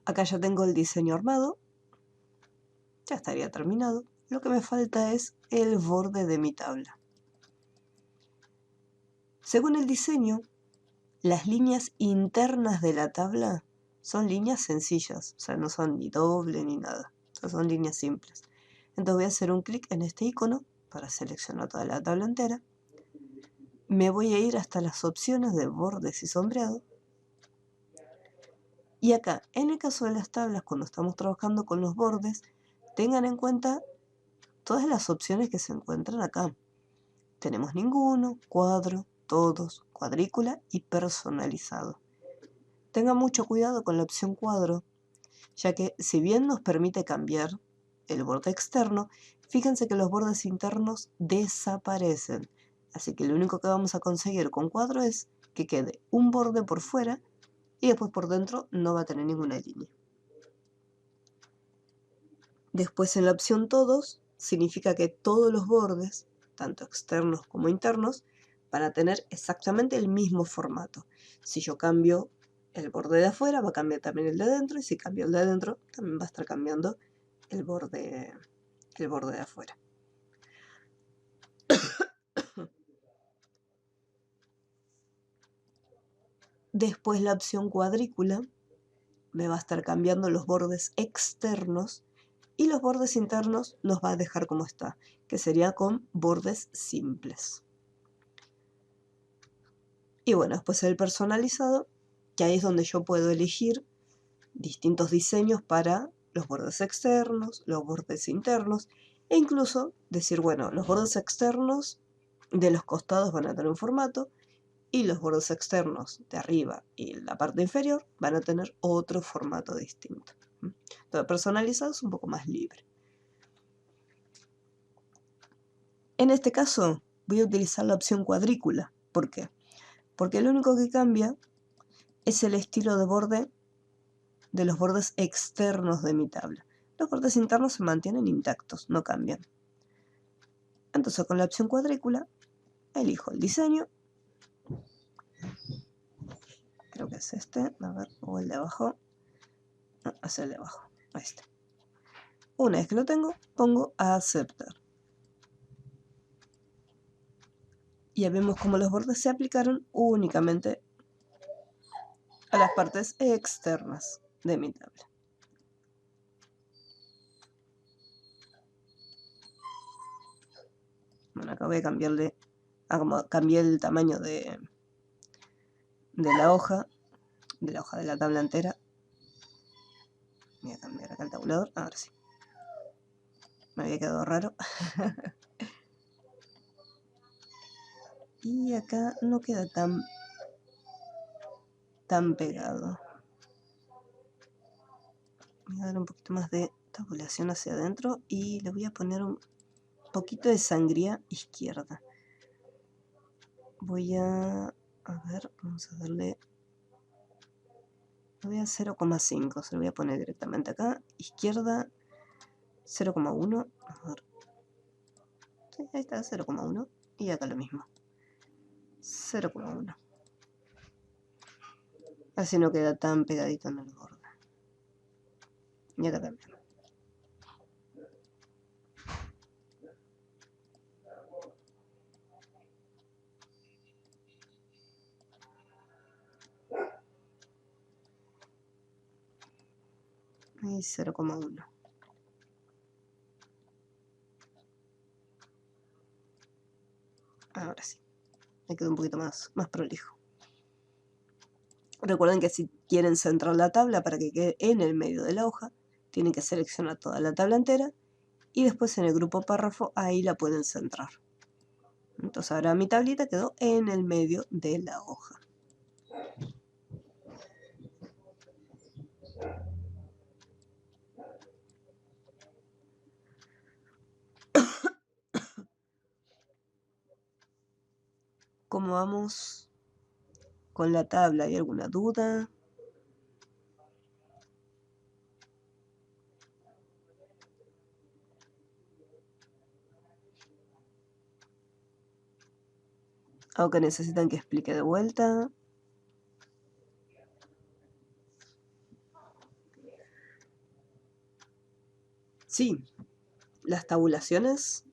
Acá ya tengo el diseño armado. Ya estaría terminado. Lo que me falta es el borde de mi tabla. Según el diseño, las líneas internas de la tabla son líneas sencillas, o sea, no son ni doble ni nada, o sea, son líneas simples. Entonces voy a hacer un clic en este icono para seleccionar toda la tabla entera. Me voy a ir hasta las opciones de bordes y sombreado. Y acá, en el caso de las tablas, cuando estamos trabajando con los bordes, tengan en cuenta todas las opciones que se encuentran acá. Tenemos ninguno, cuadro, todos, cuadrícula y personalizado. Tengan mucho cuidado con la opción cuadro, ya que si bien nos permite cambiar el borde externo, fíjense que los bordes internos desaparecen. Así que lo único que vamos a conseguir con cuadro es que quede un borde por fuera y después por dentro no va a tener ninguna línea. Después en la opción todos, significa que todos los bordes, tanto externos como internos, van a tener exactamente el mismo formato. Si yo cambio el borde de afuera, va a cambiar también el de adentro, y si cambio el de adentro, también va a estar cambiando el borde de afuera. Después la opción cuadrícula me va a estar cambiando los bordes externos y los bordes internos los va a dejar como está, que sería con bordes simples. Y bueno, después el personalizado, que ahí es donde yo puedo elegir distintos diseños para los bordes externos, los bordes internos, e incluso decir, bueno, los bordes externos de los costados van a tener un formato, y los bordes externos de arriba y la parte inferior van a tener otro formato distinto. Todo personalizado es un poco más libre. En este caso voy a utilizar la opción cuadrícula. ¿Por qué? Porque lo único que cambia es el estilo de borde de los bordes externos de mi tabla. los bordes internos se mantienen intactos, no cambian. Entonces con la opción cuadrícula elijo el diseño. Creo que es este, a ver, o el de abajo. No, es el de abajo, este. Una vez que lo tengo, pongo a aceptar. Y ya vemos cómo los bordes se aplicaron únicamente a las partes externas de mi tabla. Bueno, acá voy a cambiarle, cambié el tamaño de la hoja de la tabla entera. Voy a cambiar acá el tabulador, ahora sí. Me había quedado raro. Y acá no queda tan pegado. Voy a dar un poquito más de tabulación hacia adentro y le voy a poner un poquito de sangría izquierda. Voy a ver, vamos a darle, lo voy a 0,5, se lo voy a poner directamente acá, izquierda 0,1, a ver, sí, ahí está, 0,1, y acá lo mismo, 0,1, así no queda tan pegadito en el borde, y acá también. Ahí 0,1. Ahora sí, me quedó un poquito más prolijo. Recuerden que si quieren centrar la tabla para que quede en el medio de la hoja, tienen que seleccionar toda la tabla entera y después en el grupo párrafo ahí la pueden centrar. Entonces ahora mi tablita quedó en el medio de la hoja. ¿Cómo vamos con la tabla? ¿Hay alguna duda? ¿Algo que necesitan que explique de vuelta? Sí, las tabulaciones.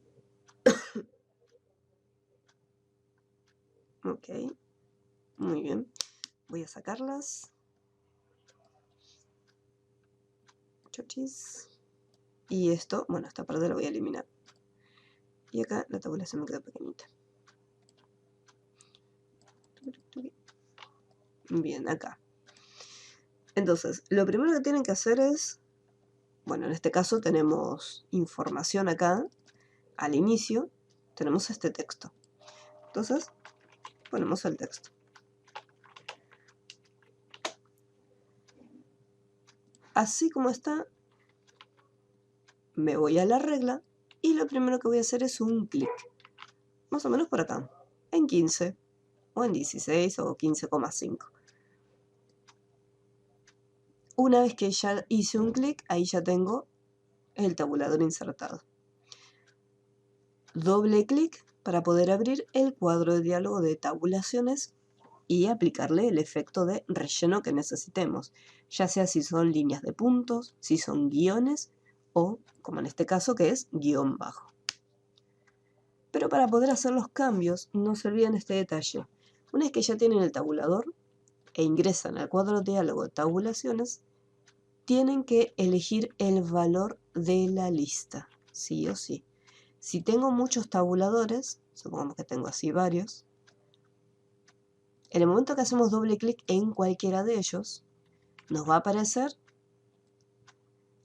Ok, muy bien. Voy a sacarlas. Chochis. Y esto, bueno, esta parte la voy a eliminar. Y acá la tabulación me queda pequeñita. Bien, acá. Entonces, lo primero que tienen que hacer es, bueno, en este caso tenemos información acá, al inicio, tenemos este texto. Entonces, ponemos el texto. Así como está, me voy a la regla y lo primero que voy a hacer es un clic. Más o menos por acá, en 15, o en 16, o 15,5. Una vez que ya hice un clic, ahí ya tengo el tabulador insertado. Doble clic para poder abrir el cuadro de diálogo de tabulaciones y aplicarle el efecto de relleno que necesitemos, ya sea si son líneas de puntos, si son guiones o, como en este caso, que es guión bajo. Pero para poder hacer los cambios, no se olviden este detalle. Una vez que ya tienen el tabulador e ingresan al cuadro de diálogo de tabulaciones, tienen que elegir el valor de la lista, sí o sí. Si tengo muchos tabuladores, supongamos que tengo así varios, en el momento que hacemos doble clic en cualquiera de ellos, nos va a aparecer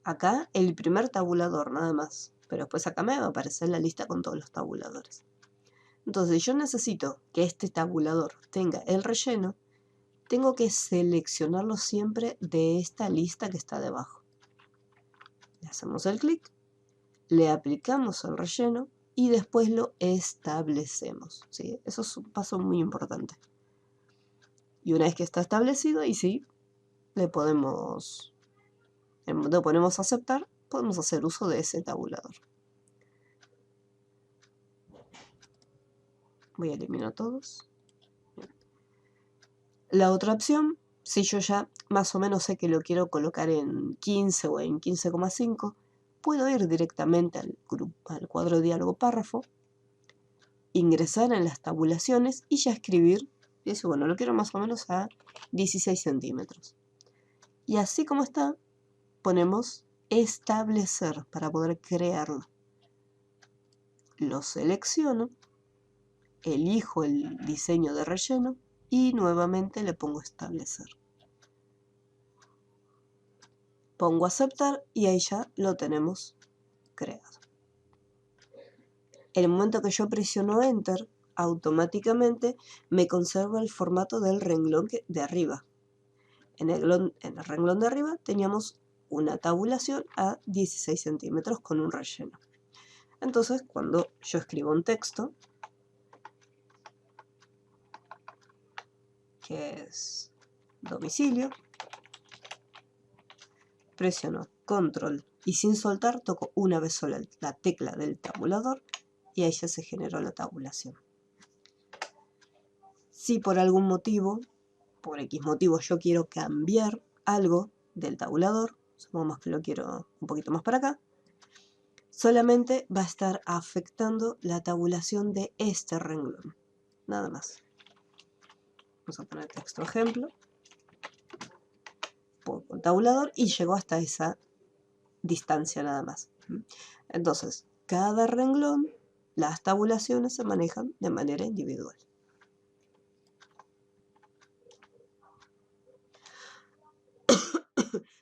acá el primer tabulador nada más, pero después acá me va a aparecer la lista con todos los tabuladores. Entonces yo necesito que este tabulador tenga el relleno, tengo que seleccionarlo siempre de esta lista que está debajo. Le hacemos el clic, le aplicamos el relleno y después lo establecemos, ¿sí? Eso es un paso muy importante. Y una vez que está establecido, ahí sí, le ponemos a aceptar podemos hacer uso de ese tabulador. Voy a eliminar todos. La otra opción, si yo ya más o menos sé que lo quiero colocar en 15 o en 15,5, puedo ir directamente al cuadro de diálogo párrafo, ingresar en las tabulaciones y ya escribir. Y decir, bueno, lo quiero más o menos a 16 centímetros. Y así como está, ponemos establecer para poder crearlo. Lo selecciono, elijo el diseño de relleno y nuevamente le pongo establecer. Pongo aceptar y ahí ya lo tenemos creado. En el momento que yo presiono Enter, automáticamente me conserva el formato del renglón de arriba. En el renglón de arriba teníamos una tabulación a 16 centímetros con un relleno. Entonces, cuando yo escribo un texto, que es domicilio, presiono control y sin soltar toco una vez sola la tecla del tabulador y ahí ya se generó la tabulación. Si por algún motivo, por X motivo, yo quiero cambiar algo del tabulador, supongamos que lo quiero un poquito más para acá, solamente va a estar afectando la tabulación de este renglón, nada más. Vamos a poner texto ejemplo, pongo el tabulador y llegó hasta esa distancia nada más. Entonces, cada renglón, las tabulaciones se manejan de manera individual.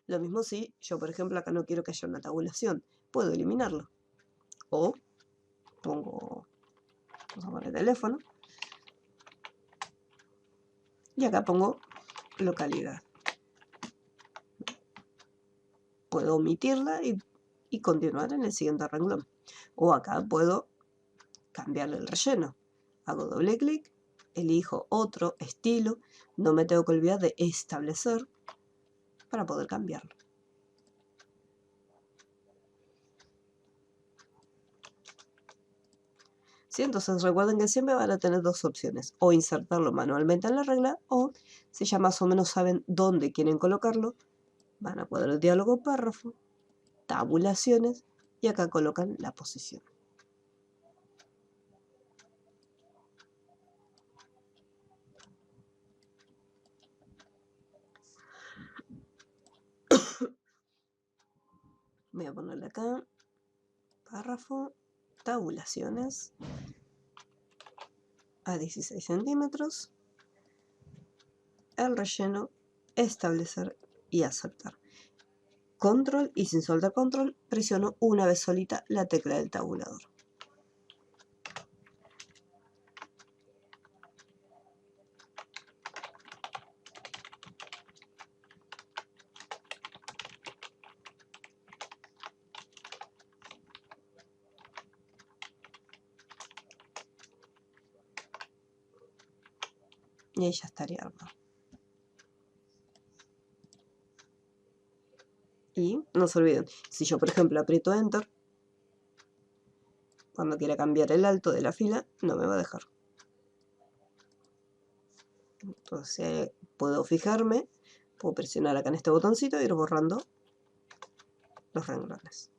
Lo mismo si yo, por ejemplo, acá no quiero que haya una tabulación, puedo eliminarlo. O pongo, vamos a poner el teléfono, y acá pongo localidad. Puedo omitirla y continuar en el siguiente renglón. O acá puedo cambiarle el relleno. Hago doble clic, elijo otro estilo, no me tengo que olvidar de establecer para poder cambiarlo. ¿Sí? Entonces recuerden que siempre van a tener dos opciones, o insertarlo manualmente en la regla, o si ya más o menos saben dónde quieren colocarlo, van a cuadro el diálogo párrafo, tabulaciones, y acá colocan la posición. Voy a ponerle acá, párrafo, tabulaciones, a 16 centímetros, el relleno, establecer y aceptar. Control y sin soltar control, presiono una vez solita la tecla del tabulador. Y ahí ya estaría armado. Y no se olviden, si yo por ejemplo aprieto Enter, cuando quiera cambiar el alto de la fila, no me va a dejar. Entonces puedo fijarme, puedo presionar acá en este botoncito e ir borrando los renglones.